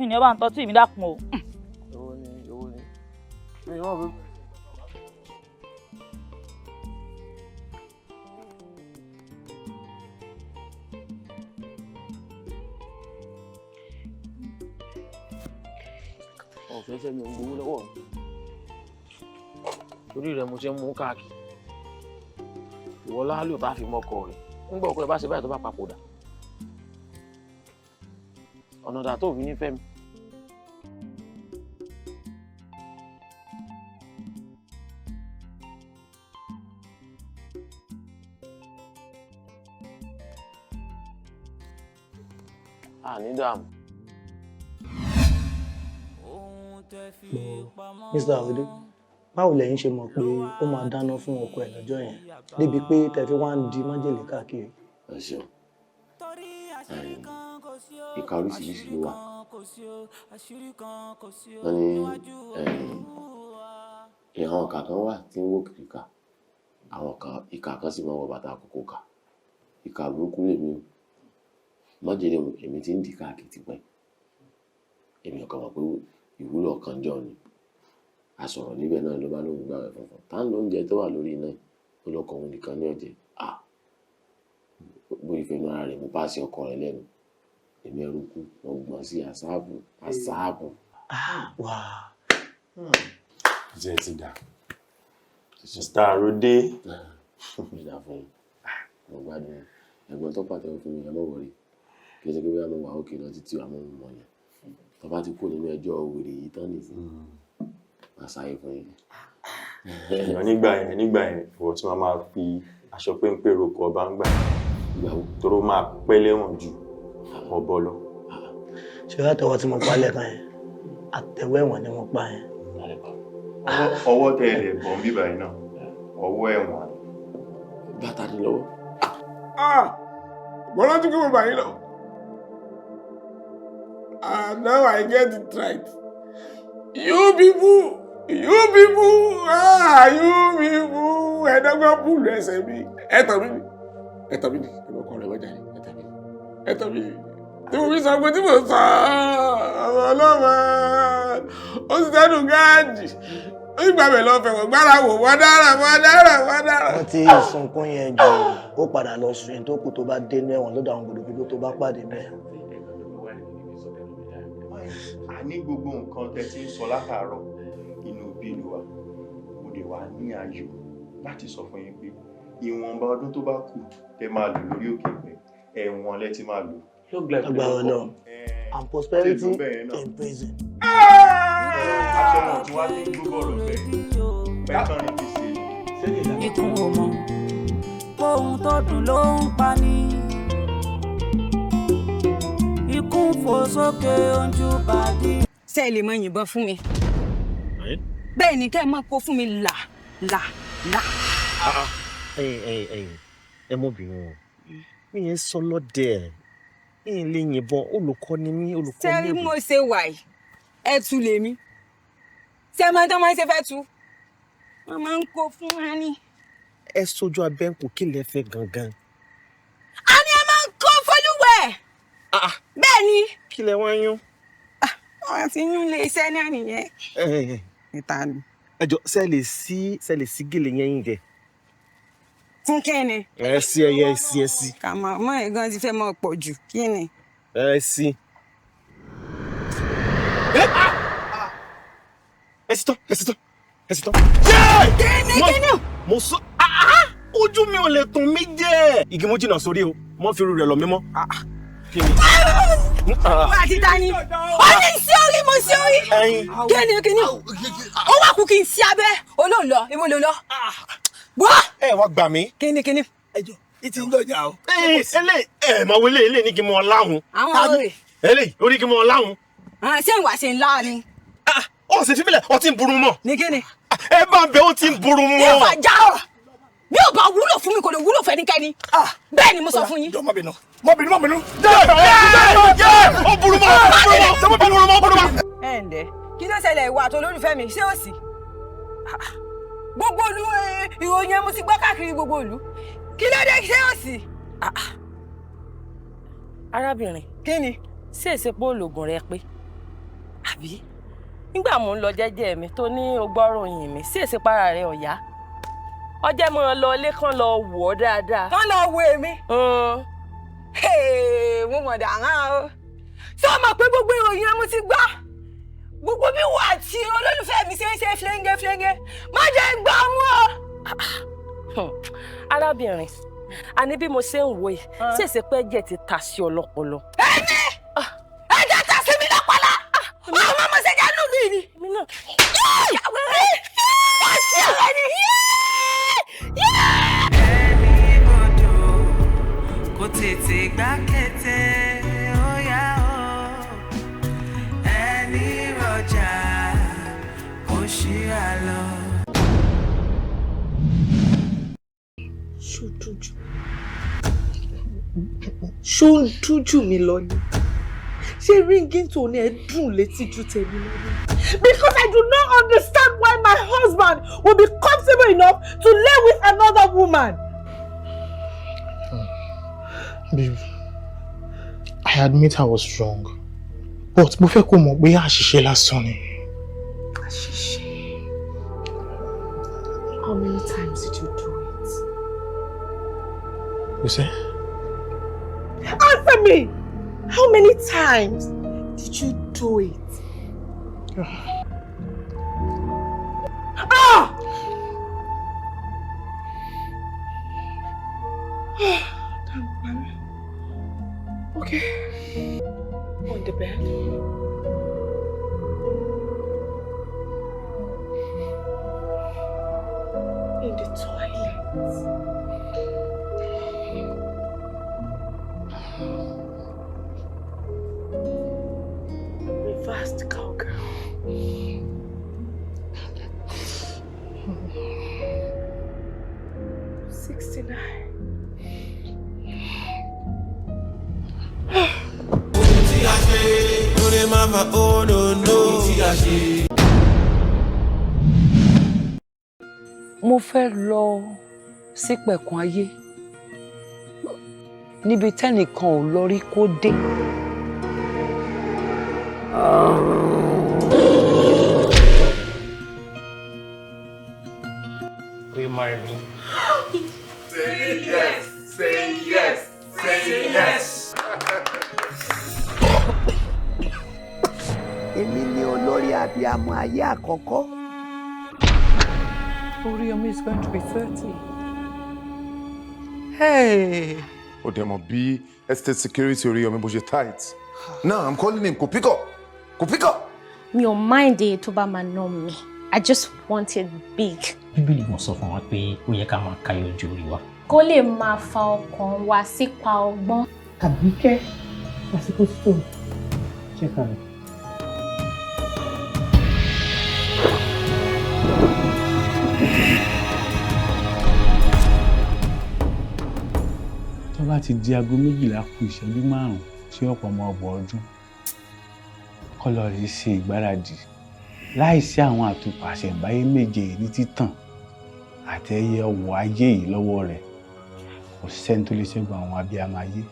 ìní ọba ń tọ́ tí mi dákun o. èwo ni mi ò mọ̀ bí. ọ̀fẹ́ sẹ́mi ò ń gbowó lọ́wọ́ torí rẹ̀ mo ṣe ń mú káàkiri ìwọ láálò tá a fi mọ́kọ rẹ̀ nígbà ọkọ rẹ̀ bá ṣe báyìí tó bá papòdà ọ̀nà dà tó fi nífẹ̀ẹ́ mi. àní dààmú. Mr. Awede, báwo lẹ̀yin ṣe mọ̀ pé ó máa dáná fún ọkọ ẹ̀ lọ́jọ́ yẹn débi pé tẹ̀fí wá ń di májèlé káàkiri? ẹ ṣeun ìka oríṣiríṣi ló wà wọ́n ní àwọn ìka kan wà tí ń wò kìkìkà àwọn ìka kan sì máa wọ bàtà àkókò kà ìkà burúkú lèmi o májèlé èmi ti ń di káàkiri tipẹ́ èmi ọkàn mọ̀ pé ìwúlò ọ̀kan jọ ni a sọ̀rọ̀ níbẹ̀ náà ló bá lóun gbà rẹ̀ funfun tá ń lo oúnjẹ tó wà lórí iná ó lọ́kọ̀ òun nìkan ní ọ̀jẹ̀ bó ìfẹ́ inú ara rẹ̀ mú páàsì ọkọ rẹ̀ lẹ́nu èmi ẹrú kú wọ́n gbọ́n sí àsáàbù. Jẹ́ ti dà. Mr. Arode. Ìdá fún mi. Mo gbádùn ẹ̀gbọ́n tó pàtẹ́wọ́ fún mi, ẹ mọ̀ wọ̀rí. Kì í ṣe pé bí wọ́n wà òkè lọ títí àmọ́ mọ̀ yẹn. Tó bá ti kú nínú ẹjọ́ wèrè yìí tán nìsín. Màá sáyé fún yín. Nígbà yẹn ìwọ tí wọ́n máa fi aṣọ péńpé roko ọba ń gbà. Ìgbàwo. Toró máa pẹ́ lẹ́wọ̀n ju ọbọ lọ. Ṣé látọwọ́ tí mo pa lẹ́ẹ̀kan yẹn? Àtẹ̀wé ẹ̀wọ̀n ni mo pa yẹn. Ọwọ́ tẹ ẹ lè bọ̀ ń bíbá yìí náà. Ọwọ́ ẹ̀wọ̀n. Bàtà ni lọ́wọ́. Mo rántí kí mo bà yín lọ. Now I get it right. You people, ẹ̀dọ́gbọ́n púùlù ẹsẹ̀ mi. Ẹ̀tọ́ mi ni, ẹ̀mọ́kọ̀ rẹ̀ wọ́jà ni, ẹ̀tọ́ mi ni. Tí mo fi sọ pé tí mo sọ ọmọ ọlọ́mọ, ó sì tẹ́nu gáàjì. Ó sì gbàgbé lọ fẹ̀wọ̀n gbára wò wọ́n dára. Wọ́n ti sunkún yẹn jù ó padà lọ sùn yẹn tó kù tó bá dé ní ẹ̀wọ̀n lọ́dọ̀ àwọn gbòdògbòdò tó bá pàdé bẹ́ẹ̀. Ní gbogbo nǹkan tẹ́ ti ń sọ látàárọ̀ inú bí ìlú wa mo dé wá ní ayọ̀ láti sọ fún yín pé ìwọ̀nba ọdún tó bá kù tẹ́ máa lò lórí òkè pẹ̀ ẹ̀wọ̀n lẹ ti máa lò. Agbára náà and prosperity in prison. Aṣọ náà tí wàá ní gbogbo ọ̀rọ̀ bẹ́ẹ̀ pẹ́tàn ní fi ṣe. Ikú ò mọ̀ ohun tó dùn ló ń pa ní. Ikú fò sókè ojú bàdí. Ṣé ẹ lè mọ yìnbọn fún mi? Bẹ́ẹ̀ ni kẹ́ ẹ máa kó fún mi là. Ẹ mọ̀ bínú o, mi yẹn sọ lọ́dẹ ẹ̀, mi yẹn lè yìnbọn, olùkọ́ ni mí, olùkọ́ ní ìwé. Ṣé mo ṣe wà yìí? Ẹ tu lèmi. Ṣé ẹ máa tán máa ń ṣe fẹ́ tu? Wọ́n máa ń kó fún wa ní. Ẹ sojú abẹ́ǹkù kí lẹ fẹ́ gangan. A ní ẹ máa ń kó fọlúwẹ̀. Bẹ́ẹ̀ ni. Kí lẹ wá yún? Wọ́n ti yún ilé iṣẹ́ náà nìyẹn. Ìta ni. Ẹ jọ ṣé lè sí gèlè yẹn yín jẹ. Fún kí ni? Ẹ sí. Kàmọ́ ọmọ ẹ̀gán ti fẹ́ mọ́ pọ̀ jù kí ni? Ẹ sí. Ẹ sì tán. Kíni? Mo sọ ojú mi ò lè tún mi jẹ́. Igi mo jìnnà sórí o, mo fi irú rẹ̀ lọ mímọ́. Kíni? Wà á ti ta ni? Ó ní sí orí mo sí orí. Kíni? Ó wà kú kí n sí abẹ́. Olóòlọ́, ibo ló lọ? Wá! Ẹ wá gbà mí. Kíni? Ẹjọ́, ìtì ń lọ́jà o. Máa wọlé ilé ní kí n mọ láhùn. Àwọn ọ̀rẹ́. Eléyìí, ó ní kí n mọ láhùn. Ṣé ìwà ṣe ńlá ni? Ó sì fi mílẹ̀, ó ti ń burú mọ́. Ní kíni? Ẹ bá ń bẹ, ó ti ń burú mọ́. Yóò fà já ọ̀. Bí ò bá wúlò fún mi kò lè wúlò fẹ́nikẹ́ni. Bẹ́ẹ̀ ni mo sọ fún yín. Mọ́ bínú. Ó burú mọ́. Ẹ ǹdẹ́, kí ló ṣẹlẹ̀ ìwà àti olólùfẹ́ mi? Ṣé ó sì? Gbogbo ìlú ìròyìn ẹ mo ti gbọ́ káàkiri gbogbo ìlú. Kí ló dé ṣé ó sì? Arábìnrin. Kí ni? Ṣé èsè pé ológun rẹ pé? Àbí? Nígbà mo ń lọ jẹ́jẹ́ mi tó ní ogbọ́ròyìn mi, ṣé èsè para rẹ ọ̀yá? Ọjẹ́ mo lọ ilé kan lọ wò ó dáadáa. Kán lọ wo èmi? Mo mọ̀ dàrán o. Ṣé o mọ̀ pé gbogbo ìròyìn ẹ mo ti gbọ́? Gbogbo bí wà tí olólùfẹ́ mi ṣe ń ṣe flẹ́ngẹ́. Má jẹ́ gbọ́ mú o. Arábìnrin, àní bí mo ṣe ń wò yìí, ṣé èsè pé ẹ̀jẹ̀ ti ta sí ọlọ́pọlọ? Ẹ̀mí! Ẹ̀jẹ̀ ta sí mi lọ́pọlọ! Ọmọ mo ṣe jẹ́ lùlù yìí ni. Mi náà. Wọ́n ṣe ọ̀rẹ́ ni. Ẹni bodò kò tètè gbá kété ó yá o. Ẹni rọjà kò ṣíra lọ. Ṣó ń dújú mi lọ ni? Ṣé ringing tone ẹ dùn létí ju tèmi lọ ni? Because I do not understand why my husband will be comfortable enough to lay with another woman. Babe, I admit I was wrong. But mo fẹ́ kó mọ̀ pé àṣìṣe lásán ni. Àṣìṣe. How many times did you do it? You say? Answer me! How many times did you do it? Ah! Okay. On the bed. In the toilet. Reversed cowgirl. Mo fẹ́ lọ sí pẹ̀kun ayé níbi tẹ́nìkan ò lọ rí kó dé. Will you marry me? Say yes, say yes, say yes. Èmi ni olórí abiyamọ ayé àkọ́kọ́. Oriyomi is going to be 30. Hey! Ó dẹ̀ mọ̀ bí estate security Oriyomi bó ṣe tight. Now I'm calling him, kò pick up. Kò pick up. Mi ò mind tó bá máa ná mi. I just want it big. Bíbélì gan sọ fún wa pé ó yẹ ká máa káyọ̀ ojú orí wa. Kó lè máa fa ọkàn wa sípa ọgbọ́n. Àbíkẹ́, àsìkò tó. Check out. Tó bá ti di aago 12 kù ìṣẹ́jú 5 sí ọ̀pọ̀ ọmọ ọgbọ̀n ọdún, kó lọ rí ṣe ìgbáradì láìsí àwọn àtùpà àṣẹ̀ǹbáyé méje ní títàn àti ẹyẹ ọwọ́ ayé yìí lọ́wọ́ rẹ̀, kò sẹ́ni tó lè ṣẹ́gun àwọn abiyamọ ayé.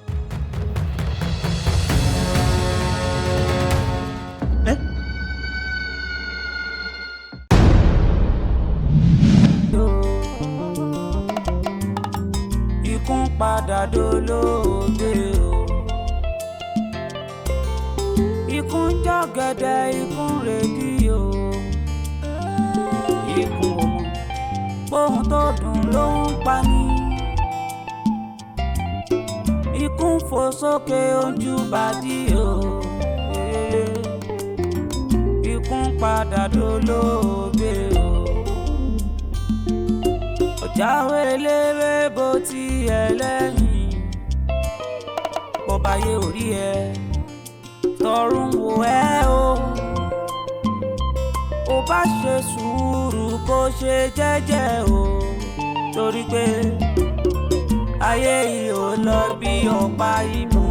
Ikún padà dolóògbé o. Ikún jọ̀gẹ̀dẹ̀, ikún rédíò. Ikún ò mọ̀ bóhun tó dùn ló ń pa ní. Ikún fò sókè ojú bàdí o. Ikún padà dolóògbé o. Ọ̀jáwé léwé bó ti ẹlẹ́yìn. Bó bá yé orí ẹ, tọ̀run wò ẹ́ o. Ó bá ṣe sùúrù kó ṣe jẹ́jẹ́ o. Torí pé ayé yìí ò lọ bí ọ̀pá ìbọn.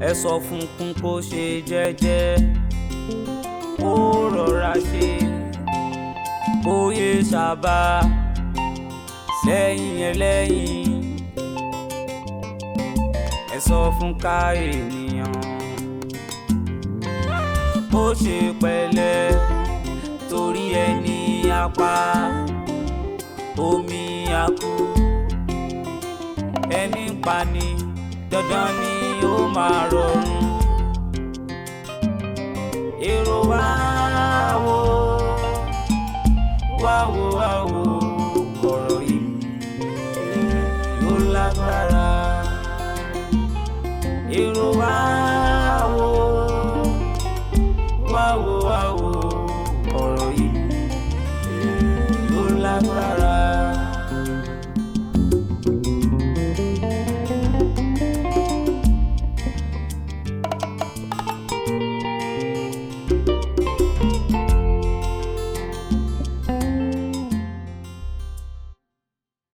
Ẹ sọ fún kún kó ṣe jẹ́jẹ́, kó rọra ṣe, kó yé sábà sẹ́yìn ẹlẹ́yìn. Ẹ sọ fún ká ènìyàn kó ṣe pẹ̀lẹ́, torí ẹni apá omi akú, ẹni pani dandan ni ó máa rọrùn. Èrò wá wò ọ̀rọ̀ yìí yóò lágbára. Èrò wá wò ọ̀rọ̀ yìí yóò lágbára.